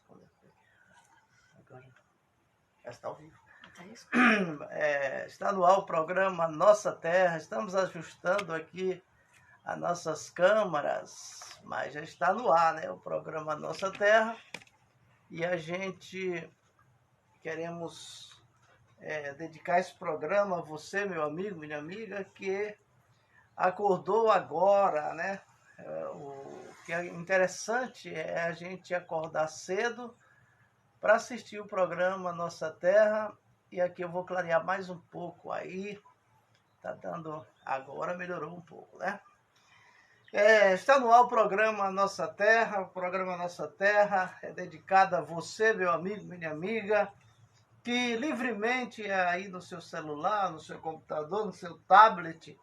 Agora já está ao vivo. Isso. Está no ar o programa Nossa Terra. Estamos ajustando aqui as nossas câmaras, mas já está no ar, né? O programa Nossa Terra. E a gente queremos dedicar esse programa a você, meu amigo, minha amiga, que acordou agora, né? O que é interessante é a gente acordar cedo para assistir o programa Nossa Terra. E aqui eu vou clarear mais um pouco aí. Tá dando... Agora melhorou um pouco, né? Está no ar o programa Nossa Terra. O programa Nossa Terra é dedicado a você, meu amigo, minha amiga, que livremente aí no seu celular, no seu computador, no seu tablet,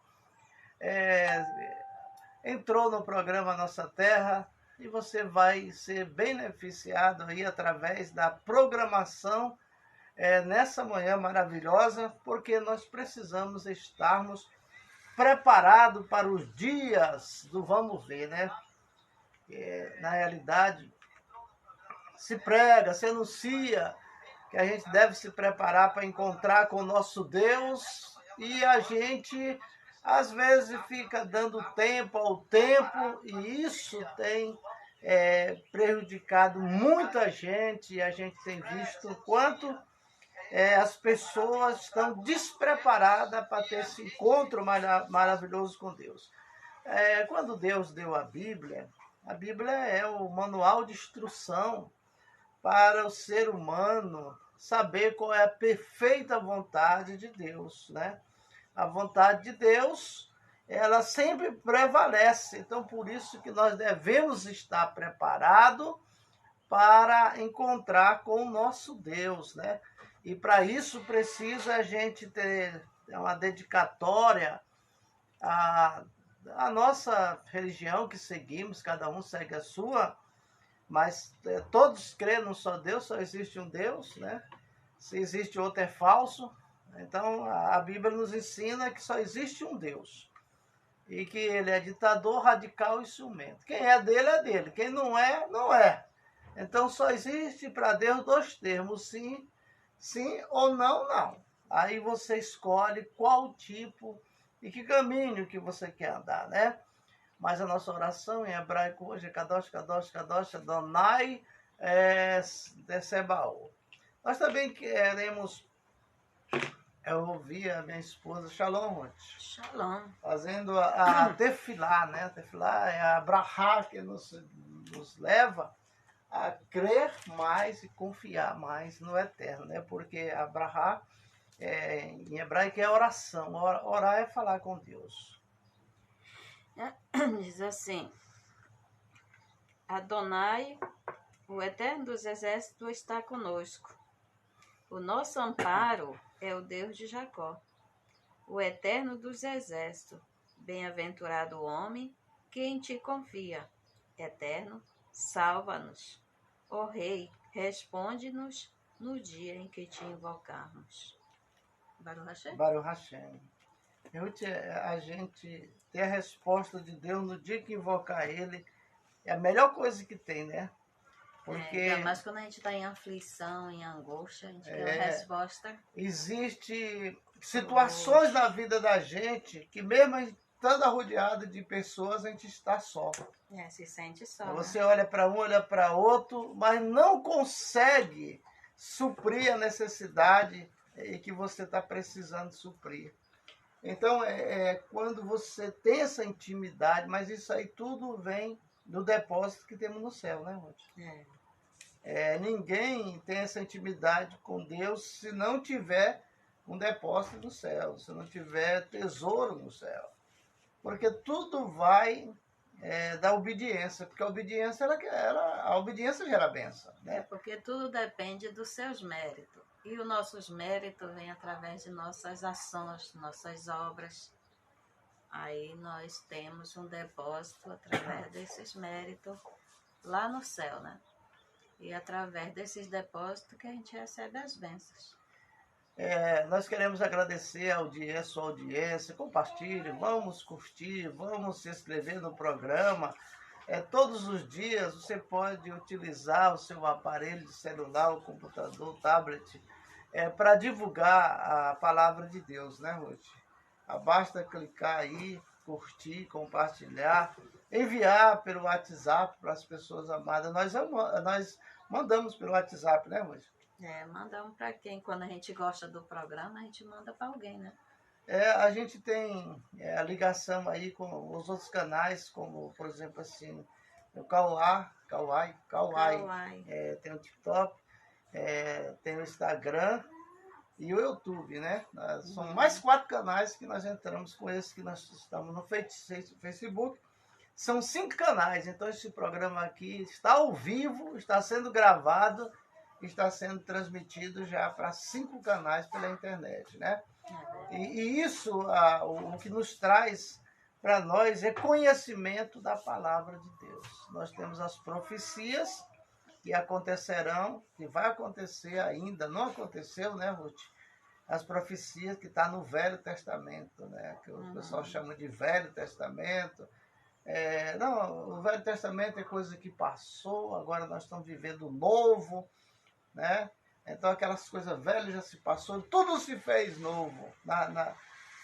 entrou no programa Nossa Terra e você vai ser beneficiado aí através da programação nessa manhã maravilhosa, porque nós precisamos estarmos preparados para os dias do vamos ver, né? Na realidade, se prega, se anuncia que a gente deve se preparar para encontrar com o nosso Deus, e a gente às vezes fica dando tempo ao tempo, e isso tem prejudicado muita gente, e a gente tem visto o quanto as pessoas estão despreparadas para ter esse encontro maravilhoso com Deus. Quando Deus deu a Bíblia é o manual de instrução para o ser humano saber qual é a perfeita vontade de Deus, né? A vontade de Deus, ela sempre prevalece. Então, por isso que nós devemos estar preparados para encontrar com o nosso Deus, né? E para isso precisa a gente ter uma dedicatória à nossa religião que seguimos, cada um segue a sua, mas todos creem num só Deus, só existe um Deus, né? Se existe outro é falso. Então a Bíblia nos ensina que só existe um Deus e que ele é ditador, radical e ciumento. Quem é dele, quem não é, não é. Então só existe para Deus dois termos, sim, sim ou não, não. Aí você escolhe qual tipo e que caminho que você quer andar, né? Mas a nossa oração em hebraico hoje é Kadosh, Kadosh, Kadosh, Adonai Sebaot. Nós também queremos... Eu ouvi a minha esposa, Shalom, Ruth. Shalom. Fazendo a tefilá, né? A tefilá é a brahá que nos leva a crer mais e confiar mais no Eterno, né? Porque a brahá em hebraico é oração. Orar é falar com Deus. Diz assim: Adonai, o Eterno dos Exércitos, está conosco. O nosso amparo é o Deus de Jacó, o Eterno dos Exércitos. Bem-aventurado o homem que em ti confia. Eterno, salva-nos. Ó Rei, responde-nos no dia em que te invocarmos. Baruch Hashem? Baruch Hashem. Ruth, a gente ter a resposta de Deus no dia que invocar Ele é a melhor coisa que tem, né? Porque ainda mais quando a gente está em aflição, em angústia, a gente quer uma resposta. Existe situações na vida da gente que mesmo estando rodeado de pessoas, a gente está só. Se sente só. Você olha para um, olha para outro, mas não consegue suprir a necessidade que você está precisando suprir. Então, quando você tem essa intimidade, mas isso aí tudo vem do depósito que temos no céu, né, Ruth? Ninguém tem essa intimidade com Deus se não tiver um depósito no céu, se não tiver tesouro no céu. Porque tudo vai da obediência, porque a obediência, a obediência gera bênção, né? Porque tudo depende dos seus méritos. E os nossos méritos vêm através de nossas ações, nossas obras. Aí nós temos um depósito através desses méritos lá no céu, né? E através desses depósitos que a gente recebe as bênçãos. Nós queremos agradecer a sua audiência, compartilhe, vamos curtir, vamos se inscrever no programa, todos os dias você pode utilizar o seu aparelho de celular, o computador, o tablet, para divulgar a palavra de Deus, né, Ruth? Basta clicar aí, curtir, compartilhar, enviar pelo WhatsApp para as pessoas amadas. Nós mandamos pelo WhatsApp, né, Ruth? Mandamos para quem? Quando a gente gosta do programa, a gente manda para alguém, né? A gente tem a ligação aí com os outros canais, como, por exemplo, assim, o Kauai, Kauai. tem o TikTok, tem o Instagram e o YouTube, né? São mais 4 canais que nós entramos com esse que nós estamos no Facebook. São 5 canais, então esse programa aqui está ao vivo, está sendo gravado, está sendo transmitido já para 5 canais pela internet, né? E isso, o que nos traz para nós é conhecimento da palavra de Deus. Nós temos as profecias que acontecerão, que vai acontecer ainda, não aconteceu, né, Ruth? As profecias que estão no Velho Testamento, né? Que o pessoal chama de Velho Testamento. Não, o Velho Testamento é coisa que passou, agora nós estamos vivendo o novo, né? Então aquelas coisas velhas já se passou, tudo se fez novo.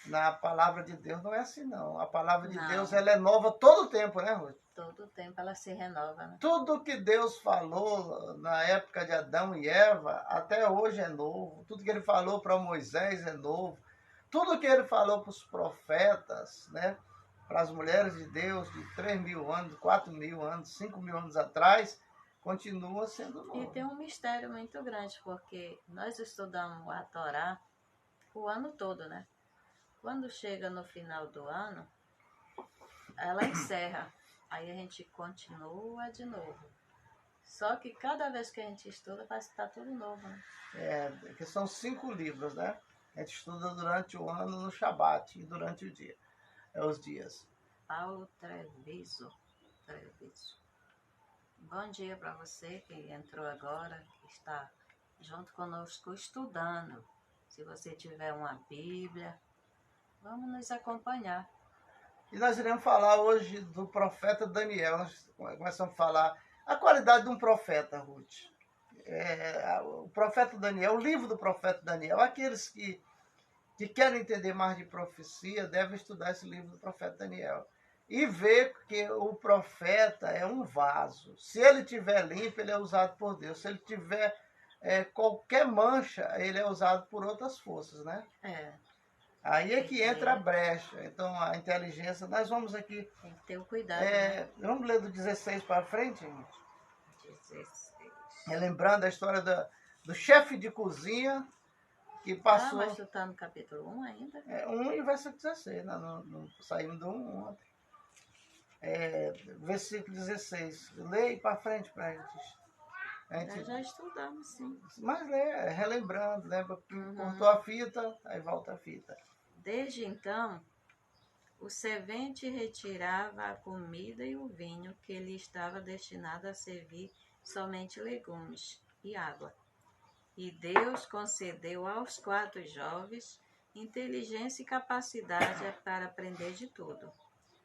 Na palavra de Deus não é assim, não. A palavra de Deus, ela é nova todo o tempo, né, Ruth? Todo tempo ela se renova, né? Tudo que Deus falou na época de Adão e Eva, até hoje é novo. Tudo que ele falou para Moisés é novo. Tudo que ele falou para os profetas, né? Para as mulheres de Deus de 3.000 anos, 4.000 anos, 5.000 anos atrás, continua sendo novo. E tem um mistério muito grande, porque nós estudamos a Torá o ano todo, né? Quando chega no final do ano, ela encerra. Aí a gente continua de novo. Só que cada vez que a gente estuda, parece que está tudo novo, né? Que são 5 livros, né? A gente estuda durante o ano no Shabat e durante o dia. Os dias. Paulo Treviso. Bom dia para você que entrou agora, que está junto conosco estudando. Se você tiver uma Bíblia, vamos nos acompanhar. E nós iremos falar hoje do profeta Daniel. Nós começamos a falar a qualidade de um profeta, Ruth. O profeta Daniel, o livro do profeta Daniel. Aqueles que querem entender mais de profecia devem estudar esse livro do profeta Daniel. E ver que o profeta é um vaso. Se ele estiver limpo, ele é usado por Deus. Se ele tiver qualquer mancha, ele é usado por outras forças, né? Aí é que entra a brecha. Então, a inteligência, nós vamos aqui... Tem que ter o cuidado, né? Vamos ler do 16 para frente, gente? 16. Lembrando a história do chefe de cozinha que passou... mas tu está no capítulo 1 ainda? 1 e verso 16. Não saímos do 1 ontem. Versículo 16. Leia para frente para a gente. Nós já estudamos, sim. Mas relembrando, lembra? Cortou a fita, aí volta a fita. Desde então, o servente retirava a comida e o vinho que lhe estava destinado a servir somente legumes e água. E Deus concedeu aos 4 jovens inteligência e capacidade para aprender de tudo.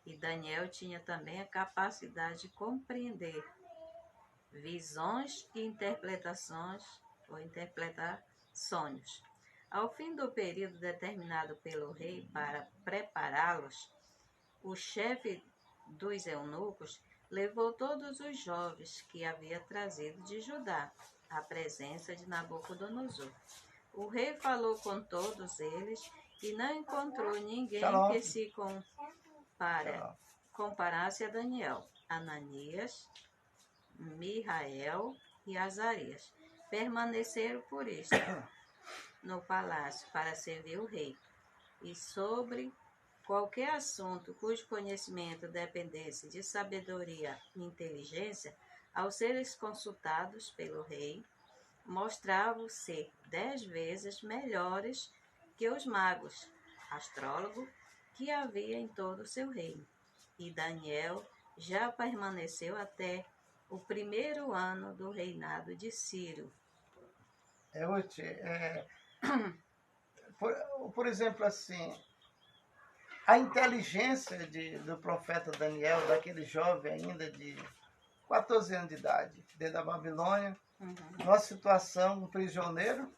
E Daniel tinha também a capacidade de compreender visões e interpretações, ou interpretar sonhos. Ao fim do período determinado pelo rei para prepará-los, o chefe dos eunucos levou todos os jovens que havia trazido de Judá à presença de Nabucodonosor. O rei falou com todos eles e não encontrou ninguém que se comparasse a Daniel, Ananias, Misael e Azarias. Permaneceram por isso no palácio para servir o rei. E sobre qualquer assunto cujo conhecimento dependesse de sabedoria e inteligência, ao serem consultados pelo rei, mostravam ser 10 vezes melhores que os magos, astrólogos, que havia em todo o seu reino. E Daniel já permaneceu até o 1º ano do reinado de Ciro. Por exemplo, assim, a inteligência do profeta Daniel, daquele jovem ainda de 14 anos de idade, dentro da Babilônia, numa situação, um prisioneiro,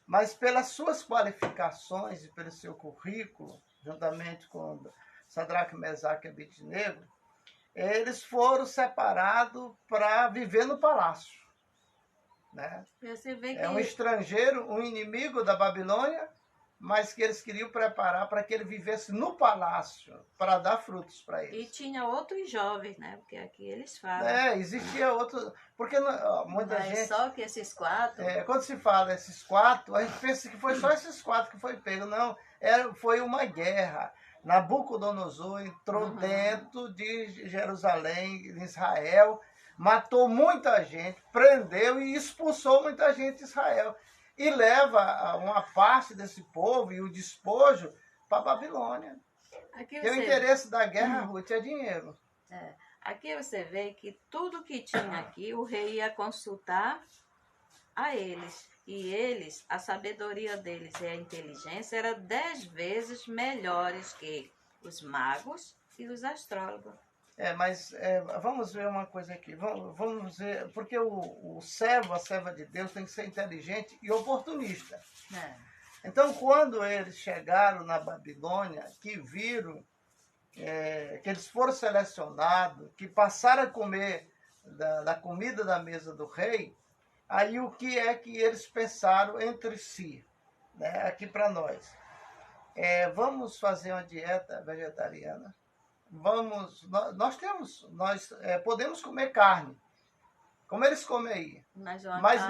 mas pelas suas qualificações e pelo seu currículo, juntamente com Sadraque, Mesaque e Abednego, eles foram separados para viver no palácio. Né? Você vê que... É um estrangeiro, um inimigo da Babilônia, mas que eles queriam preparar para que ele vivesse no palácio, para dar frutos para eles. E tinha outros jovens, né? Porque aqui eles falam. Existia outros... Porque muita gente... Só que esses 4... quando se fala esses 4, a gente pensa que foi só esses 4 que foi pego. Não, foi uma guerra. Nabucodonosor entrou dentro de Jerusalém, de Israel, matou muita gente, prendeu e expulsou muita gente de Israel. E leva uma parte desse povo e o despojo para a Babilônia. Porque o interesse da guerra, Ruth, é dinheiro. Aqui você vê que tudo que tinha aqui, o rei ia consultar a eles. E eles, a sabedoria deles e a inteligência era 10 vezes melhores que os magos e os astrólogos. Mas vamos ver uma coisa aqui. Vamos ver, porque o servo, a serva de Deus, tem que ser inteligente e oportunista. Então, quando eles chegaram na Babilônia, que viram que eles foram selecionados, que passaram a comer da comida da mesa do rei, aí o que é que eles pensaram entre si, né? Aqui para nós. Vamos fazer uma dieta vegetariana. Nós podemos comer carne, como eles comem aí. Mas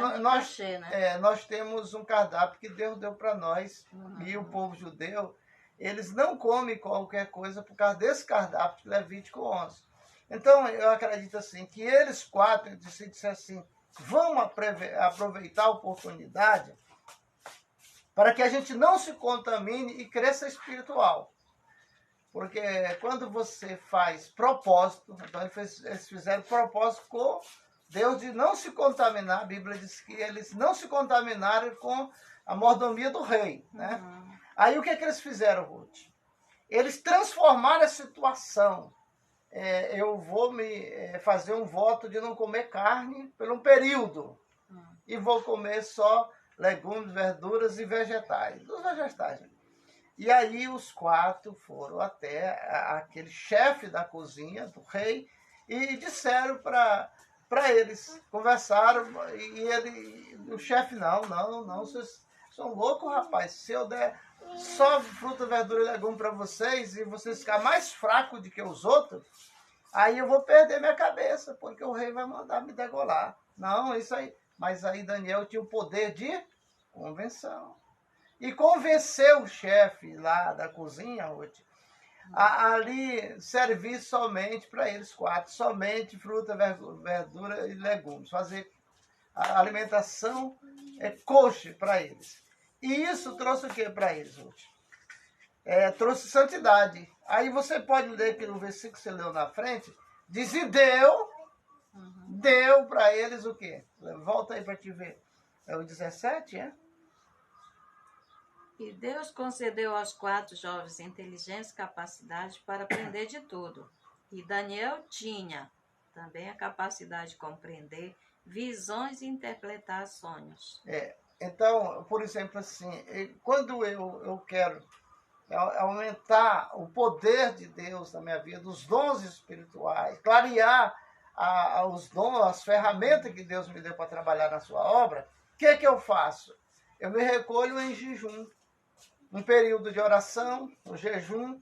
nós temos um cardápio que Deus deu para nós, e o povo judeu, eles não comem qualquer coisa por causa desse cardápio de Levítico 11. Então, eu acredito assim, que eles 4 disseram assim, vamos aproveitar a oportunidade para que a gente não se contamine e cresça espiritual. Porque quando você faz propósito, então eles fizeram propósito com Deus de não se contaminar. A Bíblia diz que eles não se contaminaram com a mordomia do rei. Né? Aí o que eles fizeram, Ruth? Eles transformaram a situação. Eu vou fazer um voto de não comer carne por um período. E vou comer só legumes, verduras e vegetais. Dos vegetais. E aí os 4 foram até aquele chefe da cozinha do rei e disseram para eles, conversaram, e o chefe, não, vocês são loucos, rapaz. Se eu der só fruta, verdura e legume para vocês e vocês ficarem mais fracos do que os outros, aí eu vou perder minha cabeça, porque o rei vai mandar me degolar. Não, isso aí. Mas aí Daniel tinha o poder de convenção. E convenceu o chefe lá da cozinha, Ruth, a ali servir somente para eles 4, somente fruta, verdura e legumes. Fazer a alimentação kosher para eles. E isso trouxe o que para eles, Ruth? Trouxe santidade. Aí você pode ler aqui no versículo que você leu na frente, diz, e deu para eles o quê? Volta aí para te ver. É o 17, E Deus concedeu aos 4 jovens inteligência e capacidade para aprender de tudo. E Daniel tinha também a capacidade de compreender visões e interpretar sonhos. Então, por exemplo, assim, quando eu quero aumentar o poder de Deus na minha vida, os dons espirituais, clarear os dons, as ferramentas que Deus me deu para trabalhar na sua obra, o que eu faço? Eu me recolho em jejum. Um período de oração, um jejum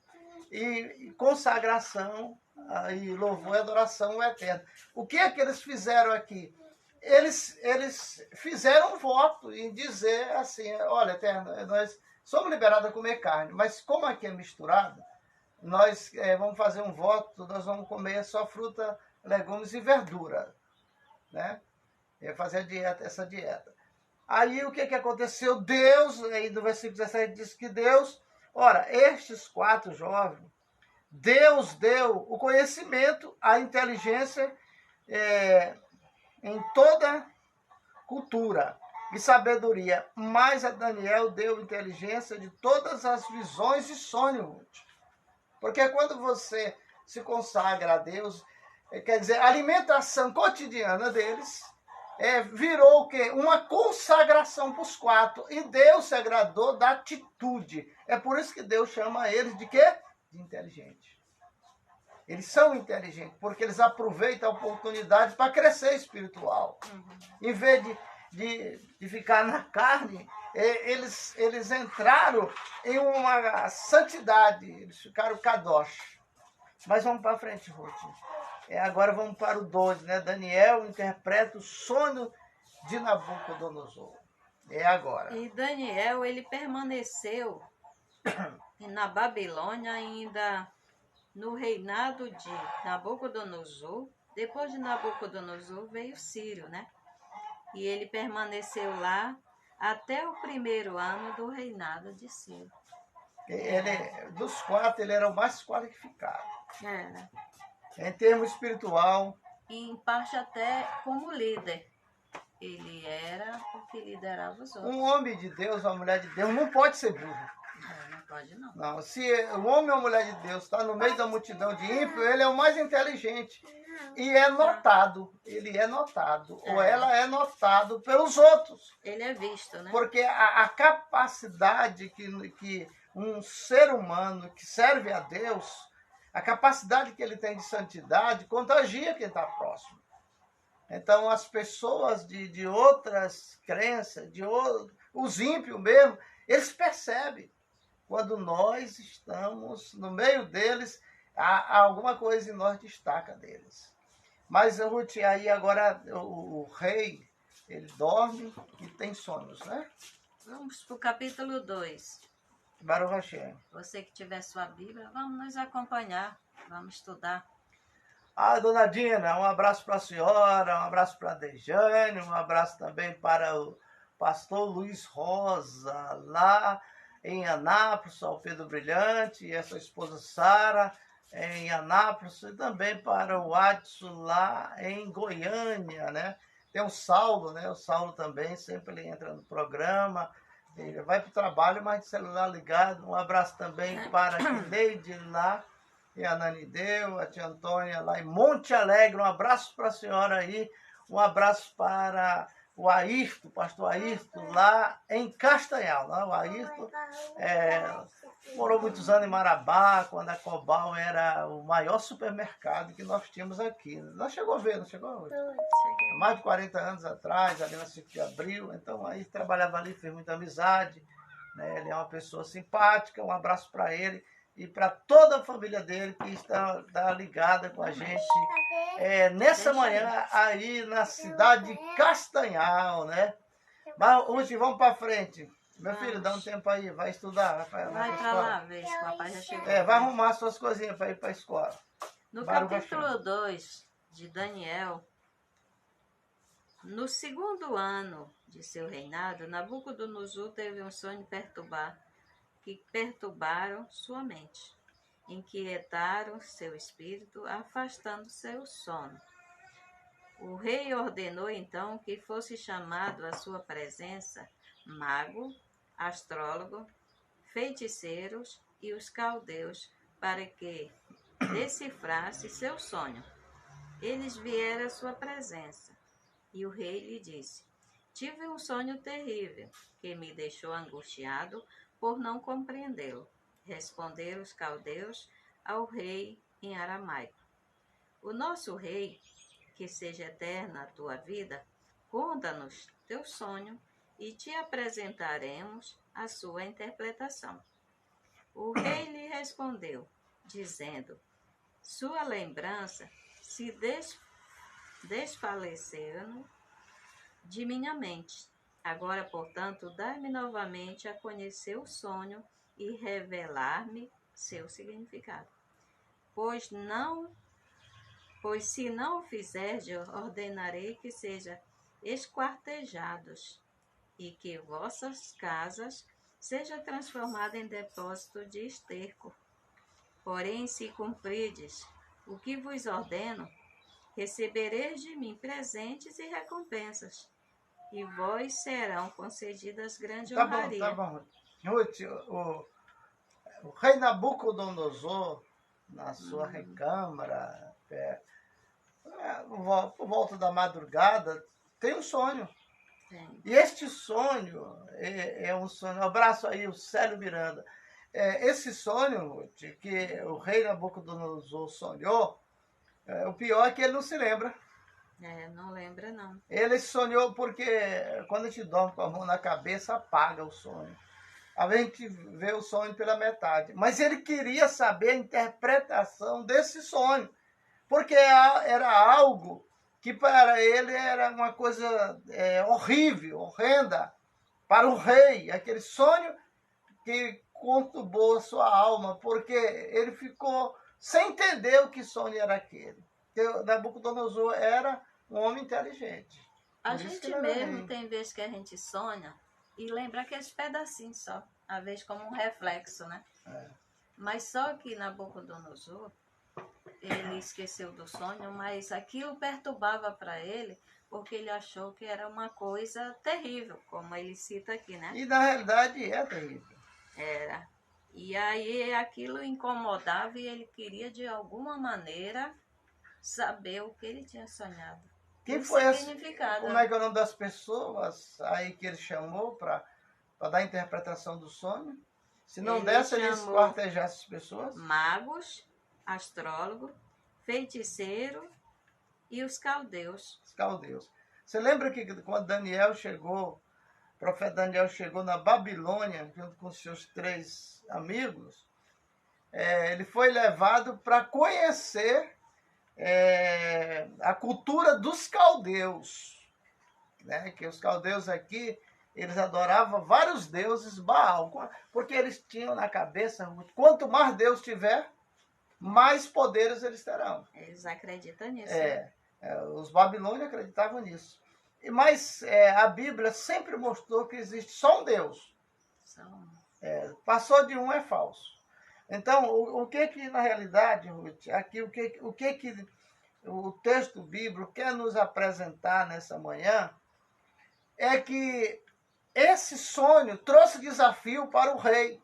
e consagração e louvor e adoração ao Eterno. O que eles fizeram aqui? Eles fizeram um voto em dizer assim, olha, Eterno, nós somos liberados a comer carne, mas como aqui é misturado, nós vamos fazer um voto, nós vamos comer só fruta, legumes e verdura. Né? Fazer essa dieta. Aí o que aconteceu? Deus, aí no versículo 17 diz que Deus, estes 4 jovens, Deus deu o conhecimento, a inteligência em toda cultura e sabedoria, mas a Daniel deu inteligência de todas as visões e sonhos. Porque quando você se consagra a Deus, quer dizer, a alimentação cotidiana deles virou o quê? Uma consagração para os quatro. E Deus se agradou da atitude. É por isso que Deus chama eles de quê? De inteligente. Eles são inteligentes, porque eles aproveitam a oportunidade para crescer espiritual. Em vez de ficar na carne, eles entraram em uma santidade, eles ficaram kadosh. Mas vamos para frente, Ruth. Agora vamos para o 12, né? Daniel interpreta o sonho de Nabucodonosor. Agora. E Daniel, ele permaneceu na Babilônia ainda no reinado de Nabucodonosor. Depois de Nabucodonosor veio Ciro, né? E ele permaneceu lá até o 1º ano do reinado de Ciro. Dos quatro, ele era o mais qualificado. Era. Em termos espiritual. E em parte até como líder. Ele era porque liderava os outros. Um homem de Deus, uma mulher de Deus, não pode ser burro. Não pode não. Não, se o homem ou a mulher de Deus está no meio da multidão de ímpios, ele é o mais inteligente. E é notado. Ele é notado. Ou ela é notado pelos outros. Ele é visto, né? Porque a capacidade que um ser humano que serve a Deus, a capacidade que ele tem de santidade, contagia quem está próximo. Então, as pessoas de outras crenças, os ímpios mesmo, eles percebem. Quando nós estamos no meio deles, há alguma coisa em nós destaca deles. Mas, Ruth, aí agora o rei, ele dorme e tem sonhos, né? Vamos para o capítulo 2. Baruch Hashem. Você que tiver sua Bíblia, vamos nos acompanhar, vamos estudar. Dona Dina, um abraço para a senhora, um abraço para a Dejane, um abraço também para o pastor Luiz Rosa, lá em Anápolis, ao Pedro Brilhante, e a sua esposa Sara, em Anápolis, e também para o Adson, lá em Goiânia, né? Tem o Saulo, né? O Saulo também, sempre ele entra no programa, ele vai para o trabalho, mas de celular ligado. Um abraço também para a Neide lá, e a Nani Deu, a tia Antônia lá em Monte Alegre. Um abraço para a senhora aí, um abraço para o Ayrton, pastor Ayrton, lá em Castanhal. Né? O Ayrton morou muitos anos em Marabá, quando a Cobal era o maior supermercado que nós tínhamos aqui. Nós chegou a ver, não chegou? Há mais de 40 anos atrás, ali na 5 de abril. Então, aí trabalhava ali, fez muita amizade. Né? Ele é uma pessoa simpática, um abraço para ele. E para toda a família dele que está ligada com a gente nessa manhã aí na cidade de Castanhal, né? Mas hoje vamos para frente. Meu filho, dá um tempo aí, vai estudar. Vai para lá, ver se o papai já chegou. Vai arrumar suas coisinhas para ir para a escola. No capítulo 2 de Daniel, no 2º ano de seu reinado, Nabucodonosor teve um sonho que perturbaram sua mente, inquietaram seu espírito, afastando seu sono. O rei ordenou então que fosse chamado à sua presença mago, astrólogo, feiticeiros e os caldeus, para que decifrasse seu sonho. Eles vieram à sua presença, e o rei lhe disse: tive um sonho terrível, que me deixou angustiado por não compreendê-lo. Responderam os caldeus ao rei em aramaico: o nosso rei, que seja eterna a tua vida, conta-nos teu sonho e te apresentaremos a sua interpretação. O rei lhe respondeu, dizendo: sua lembrança se desfaleceu de minha mente. Agora, portanto, dai-me novamente a conhecer o sonho e revelar-me seu significado. Pois se não o fizeres, eu ordenarei que sejam esquartejados e que vossas casas sejam transformadas em depósito de esterco. Porém, se cumprirdes o que vos ordeno, recebereis de mim presentes e recompensas, e vós serão concedidas grande honraria. Tá bom. Ruth, o rei Nabucodonosor, na sua recâmara, por volta da madrugada, tem um sonho. Tem. E este sonho é um sonho. Abraço aí o Célio Miranda. Esse sonho de que o rei Nabucodonosor sonhou, o pior é que ele não se lembra. Não lembra, não. Ele sonhou porque quando a gente dorme com a mão na cabeça, apaga o sonho. A gente vê o sonho pela metade. Mas ele queria saber a interpretação desse sonho, porque era algo que para ele era uma coisa horrível, horrenda, para o rei. Aquele sonho que conturbou sua alma, porque ele ficou sem entender o que sonho era aquele. Nabucodonosor era um homem inteligente. A gente mesmo tem vezes que a gente sonha e lembra aqueles pedacinhos só, às vezes como um reflexo, né? Mas só que Nabucodonosor, ele esqueceu do sonho, mas aquilo perturbava para ele, porque ele achou que era uma coisa terrível, como ele cita aqui, né? E na realidade é terrível. Era. E aí aquilo incomodava e ele queria de alguma maneira saber o que ele tinha sonhado. Quem o foi significado. Como é que é o nome das pessoas aí que ele chamou para dar a interpretação do sonho? Se não desse, ele esquartejasse as pessoas? Magos, astrólogo, feiticeiro e os caldeus. Os caldeus. Você lembra que quando Daniel chegou, o profeta Daniel chegou na Babilônia, junto com seus 3 amigos, ele foi levado para conhecer a cultura dos caldeus, né? Que os caldeus aqui, eles adoravam vários deuses Baal, porque eles tinham na cabeça, quanto mais Deus tiver, mais poderes eles terão. Eles acreditam nisso. Os babilônios acreditavam nisso. Mas a Bíblia sempre mostrou que existe só um Deus. Passou de um é falso. Então, o que na realidade, Ruth, aqui o que o texto bíblico quer nos apresentar nessa manhã é que esse sonho trouxe desafio para o rei.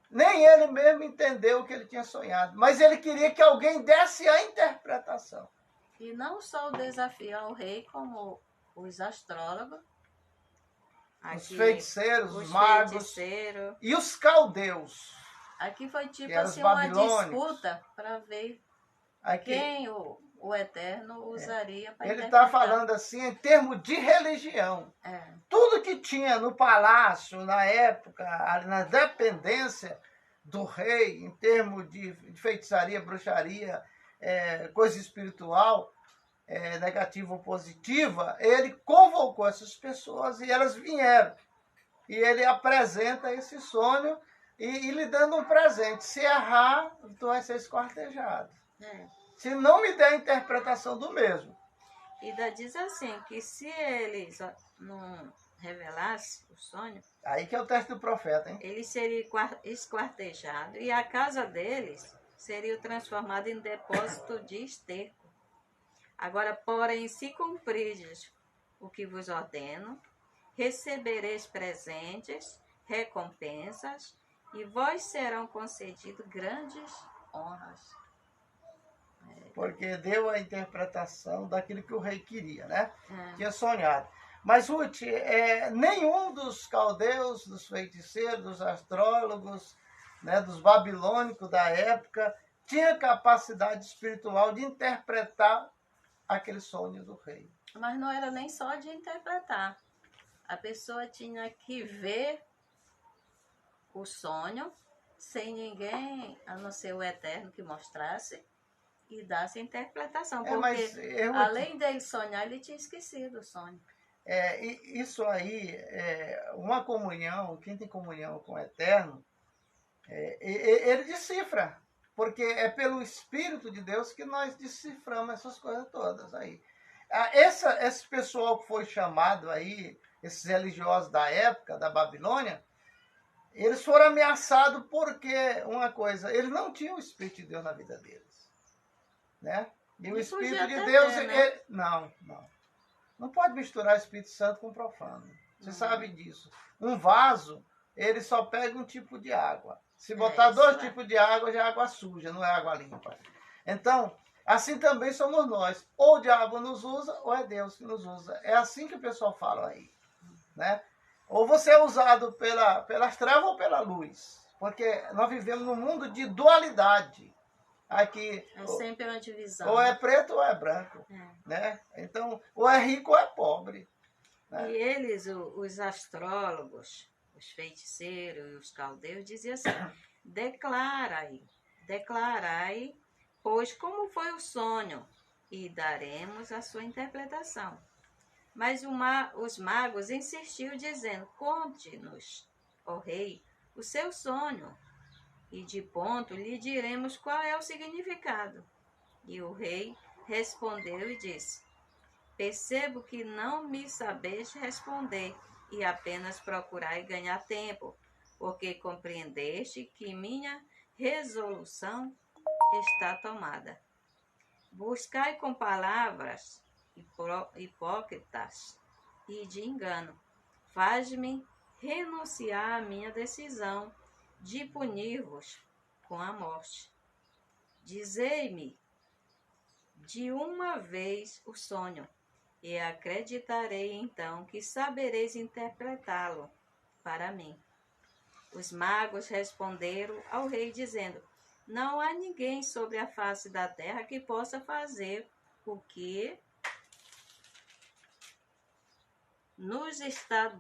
Nem ele mesmo entendeu o que ele tinha sonhado, mas ele queria que alguém desse a interpretação. E não só o desafio ao rei, como os astrólogos, os feiticeiros, os magos e os caldeus. Aqui foi tipo assim uma disputa para ver quem o Eterno usaria para interpretar. Ele está falando assim em termos de religião. Tudo que tinha no palácio, na época, na dependência do rei, em termos de feitiçaria, bruxaria, coisa espiritual, negativa ou positiva, ele convocou essas pessoas e elas vieram. E ele apresenta esse sonho e lhe dando um presente. Se errar, tu vai ser esquartejado. Se não me der a interpretação do mesmo. E ainda diz assim, que se eles não revelassem o sonho... Aí que é o teste do profeta, hein? Ele seria esquartejado e a casa deles seria transformada em depósito de esterco. Agora, porém, se cumprirdes o que vos ordeno, recebereis presentes, recompensas, e vós serão concedidos grandes honras. Porque deu a interpretação daquilo que o rei queria, né? Tinha sonhado. Mas, Ruth, nenhum dos caldeus, dos feiticeiros, dos astrólogos, né, dos babilônicos da época, tinha capacidade espiritual de interpretar aquele sonho do rei. Mas não era nem só de interpretar. A pessoa tinha que ver o sonho, sem ninguém, a não ser o Eterno, que mostrasse e desse a interpretação. Porque além dele sonhar, ele tinha esquecido o sonho. Isso aí, uma comunhão, quem tem comunhão com o Eterno, ele decifra. Porque é pelo Espírito de Deus que nós deciframos essas coisas todas aí. Esse pessoal que foi chamado aí, esses religiosos da época, da Babilônia, eles foram ameaçados porque, uma coisa, eles não tinham o Espírito de Deus na vida deles. Né? E o Espírito de Deus... Não pode misturar o Espírito Santo com o profano. Você sabe disso. Um vaso, ele só pega um tipo de água. Se botar dois isso é. tipos de água, já é água suja, não é água limpa. Então, assim também somos nós. Ou o diabo nos usa, ou é Deus que nos usa. É assim que o pessoal fala aí, né? Ou você é usado pelas trevas ou pela luz. Porque nós vivemos num mundo de dualidade. Aqui, É sempre uma divisão. ou é preto ou é branco, né? Então, ou é rico ou é pobre. Né? E eles, os astrólogos, os feiticeiros e os caldeus, diziam assim: declarai, pois como foi o sonho, e daremos a sua interpretação. Mas os magos insistiam, dizendo: conte-nos, ó rei, o seu sonho, e de ponto lhe diremos qual é o significado. E o rei respondeu e disse: percebo que não me sabeis responder, e apenas procurai ganhar tempo, porque compreendeste que minha resolução está tomada. Buscai com palavras hipócritas e de engano. Faz-me renunciar à minha decisão de punir-vos com a morte. Dizei-me de uma vez o sonho, e acreditarei então que sabereis interpretá-lo para mim. Os magos responderam ao rei, dizendo: não há ninguém sobre a face da terra que possa fazer o que nos está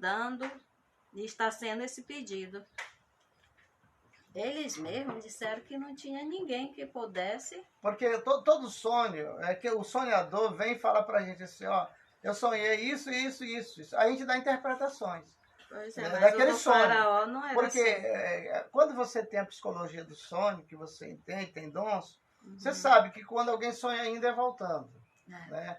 sendo esse pedido. Eles mesmos disseram que não tinha ninguém que pudesse. Porque todo sonho, é que o sonhador vem falar pra gente assim, ó, eu sonhei isso, isso, isso, isso. A gente dá interpretações. Pois é, mas daquele o do sonho. faraó não era Porque assim. Quando você tem a psicologia do sonho, que você entende, tem dons, você sabe que quando alguém sonha ainda é voltando. Né?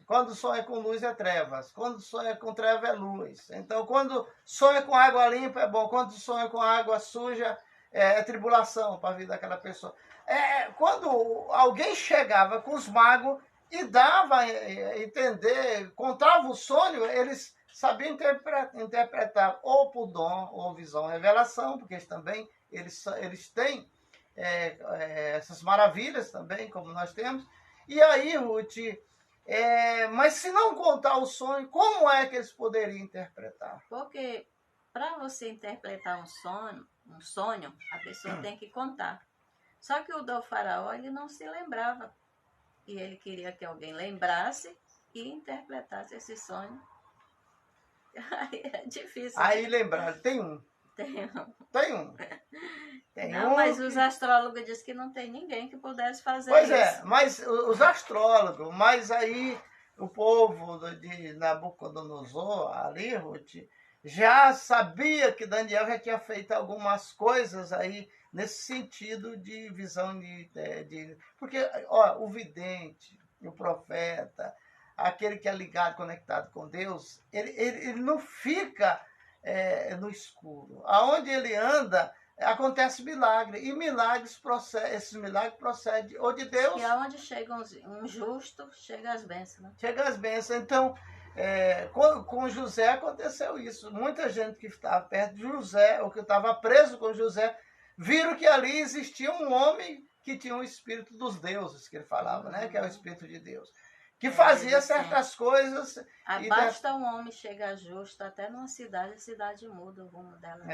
Quando sonha com luz é trevas, quando sonha com treva é luz. Então, quando sonha com água limpa é bom, quando sonha com água suja é tribulação para a vida daquela pessoa. Quando alguém chegava com os magos e dava a entender, contava o sonho, eles sabiam interpretar ou por dom, ou visão, revelação, porque eles têm essas maravilhas também, como nós temos. E aí, Ruth, mas se não contar o sonho, como é que eles poderiam interpretar? Porque para você interpretar um sonho, a pessoa tem que contar. Só que o do faraó, ele não se lembrava. E ele queria que alguém lembrasse e interpretasse esse sonho. Aí é difícil. Aí lembraram, tem um. Não, mas os astrólogos dizem que não tem ninguém que pudesse fazer isso. Pois é, mas os astrólogos, mas aí o povo de Nabucodonosor, ali, Ruth, já sabia que Daniel já tinha feito algumas coisas aí nesse sentido de visão porque, ó, o vidente, o profeta, aquele que é ligado, conectado com Deus, ele não fica no escuro. Aonde ele anda, acontece milagre. E esses milagres procedem ou de Deus. E aonde chega um justo, chega as bênçãos. Né? Chega as bênçãos. Então, com José aconteceu isso. Muita gente que estava perto de José, ou que estava preso com José, viram que ali existia um homem que tinha um espírito dos deuses, que ele falava, né? Que é o espírito de Deus. Que fazia certas coisas. Basta um homem chegar justo, até numa cidade, a cidade muda o rumo dela.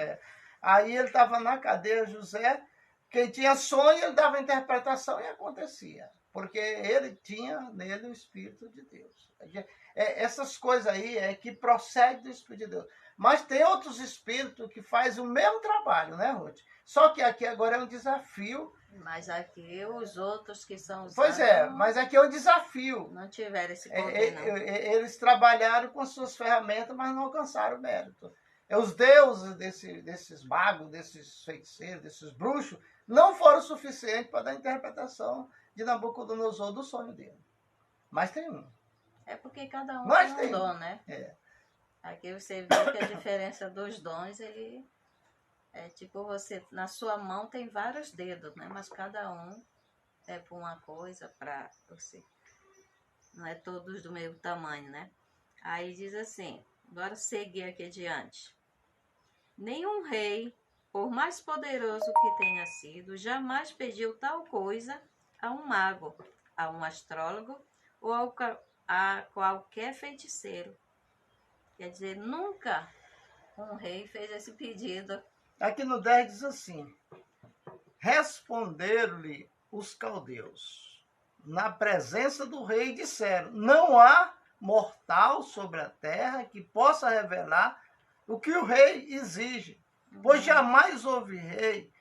Aí ele estava na cadeia, José, quem tinha sonho, ele dava interpretação e acontecia. Porque ele tinha nele o Espírito de Deus. Essas coisas aí é que procedem do Espírito de Deus. Mas tem outros espíritos que fazem o mesmo trabalho, né, Ruth? Só que aqui agora é um desafio. Mas aqui os outros que são usados... Pois mas aqui é um desafio. Não tiveram esse poder, não. Eles trabalharam com suas ferramentas, mas não alcançaram o mérito. Os deuses desses magos, desses feiticeiros, desses bruxos, não foram suficientes para dar interpretação de Nabucodonosor do sonho dele. Mas tem um. É porque cada um tem um dom, né? Aqui você vê que a diferença dos dons, ele é tipo você, na sua mão tem vários dedos, né? Mas cada um é para uma coisa, para você. Não é todos do mesmo tamanho, né? Aí diz assim, agora seguir aqui adiante. Nenhum rei por mais poderoso que tenha sido, jamais pediu tal coisa a um mago, a um astrólogo ou a qualquer feiticeiro. Quer dizer, nunca um rei fez esse pedido. Aqui no 10 diz assim: responderam-lhe os caldeus, na presença do rei, disseram: não há mortal sobre a terra que possa revelar o que o rei exige, pois jamais houve rei,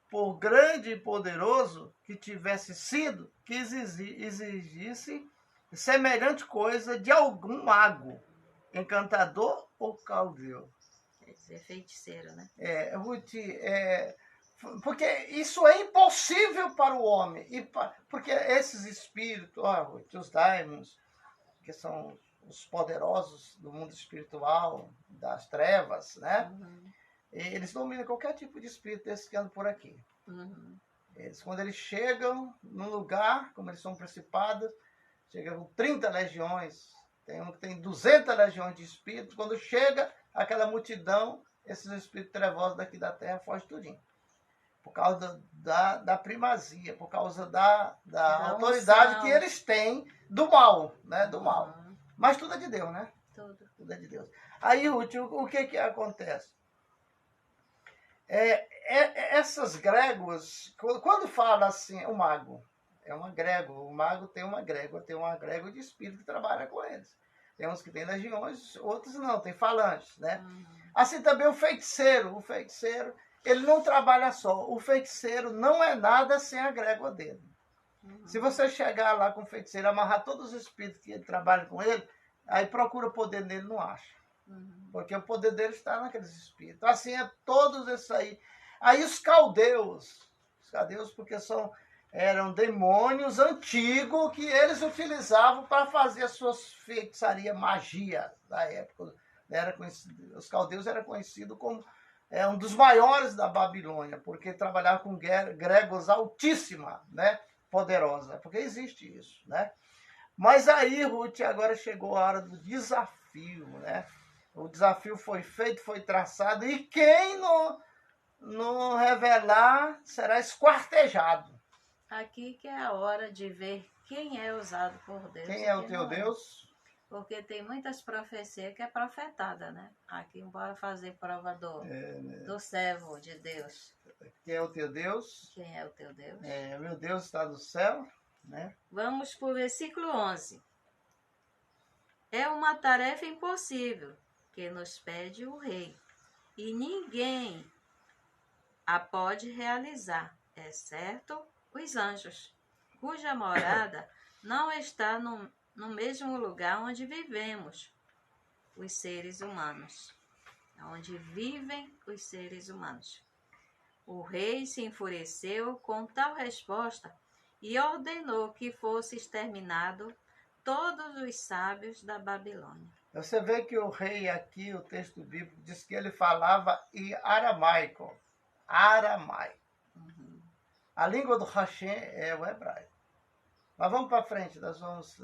por grande e poderoso que tivesse sido, que exigisse semelhante coisa de algum mago, encantador ou caldeu. Quer dizer, feiticeiro, né? Ruth, porque isso é impossível para o homem. Porque esses espíritos, Ruth, os daimons, que são os poderosos do mundo espiritual, das trevas, né? Eles dominam qualquer tipo de espírito desse que anda por aqui. Quando eles chegam num lugar, como eles são principados, chegam com 30 legiões, tem um que tem 200 legiões de espíritos. Quando chega aquela multidão, esses espíritos trevosos daqui da terra fogem tudinho. Por causa da primazia, por causa da autoridade que eles têm do mal, né? Do mal. Mas tudo é de Deus, né? Tudo é de Deus. Aí, Ruth, o que acontece? Essas gréguas, quando fala assim, o mago, é uma grégua, o mago tem uma grégua de espírito que trabalha com eles. Tem uns que tem legiões, outros não, tem falantes, né? Assim também o feiticeiro, ele não trabalha só. O feiticeiro não é nada sem a grégua dele. Se você chegar lá com o feiticeiro, amarrar todos os espíritos que ele trabalha com ele, aí procura o poder nele, não acha. Porque o poder dele está naqueles espíritos. Assim é todos esses aí. Aí os caldeus porque eram demônios antigos que eles utilizavam para fazer as suas feitiçarias, magia da época. Os caldeus eram conhecidos como um dos maiores da Babilônia, porque trabalhavam com gregos altíssima, né? Poderosa, porque existe isso, né? Mas aí, Ruth, agora chegou a hora do desafio, né? O desafio foi feito, foi traçado, e quem não revelar será esquartejado. Aqui que é a hora de ver quem é usado por Deus. Quem é o teu Deus? Porque tem muitas profecias que é profetada, né? Aqui, bora fazer prova do servo de Deus. Quem é o teu Deus? Quem é o teu Deus? Meu Deus está no céu, né? Vamos para o versículo 11. É uma tarefa impossível que nos pede o rei, e ninguém a pode realizar, exceto os anjos, cuja morada não está no mesmo lugar onde vivemos os seres humanos, onde vivem os seres humanos. O rei se enfureceu com tal resposta e ordenou que fosse exterminado todos os sábios da Babilônia. Você vê que o rei aqui, o texto bíblico, diz que ele falava em aramaico. A língua do Hashem é o hebraico. Mas vamos para frente, nós vamos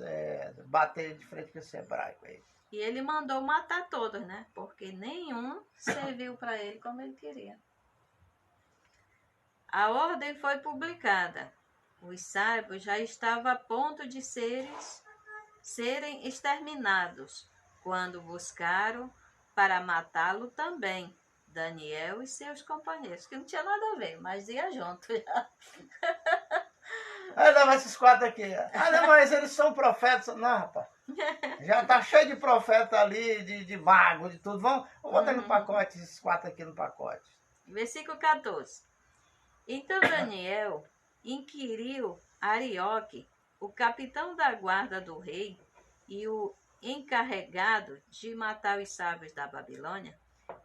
bater de frente com esse hebraico aí. E ele mandou matar todos, né? Porque nenhum serviu para ele como ele queria. A ordem foi publicada. Os sábios já estavam a ponto de serem exterminados, quando buscaram para matá-lo também Daniel e seus companheiros, que não tinha nada a ver, mas ia junto já. Não, mas esses quatro aqui. Não, mas eles são profetas. Não, rapaz. Já tá cheio de profeta ali, de mago, de tudo. Vamos botar no pacote, esses quatro aqui no pacote. Versículo 14. Então Daniel inquiriu Arioque, o capitão da guarda do rei e o encarregado de matar os sábios da Babilônia,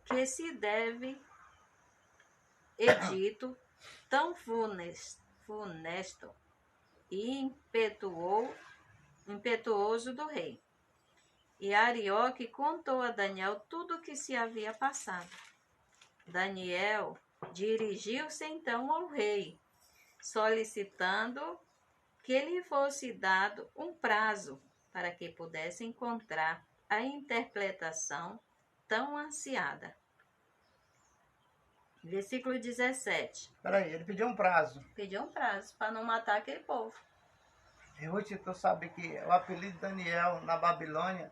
que se deve edito tão funesto e impetuoso do rei. E Arioque contou a Daniel tudo o que se havia passado. Daniel dirigiu-se então ao rei, solicitando que lhe fosse dado um prazo para que pudesse encontrar a interpretação tão ansiada. Versículo 17. Peraí, ele pediu um prazo. Pediu um prazo para não matar aquele povo. E Ruth, tu sabe que o apelido de Daniel na Babilônia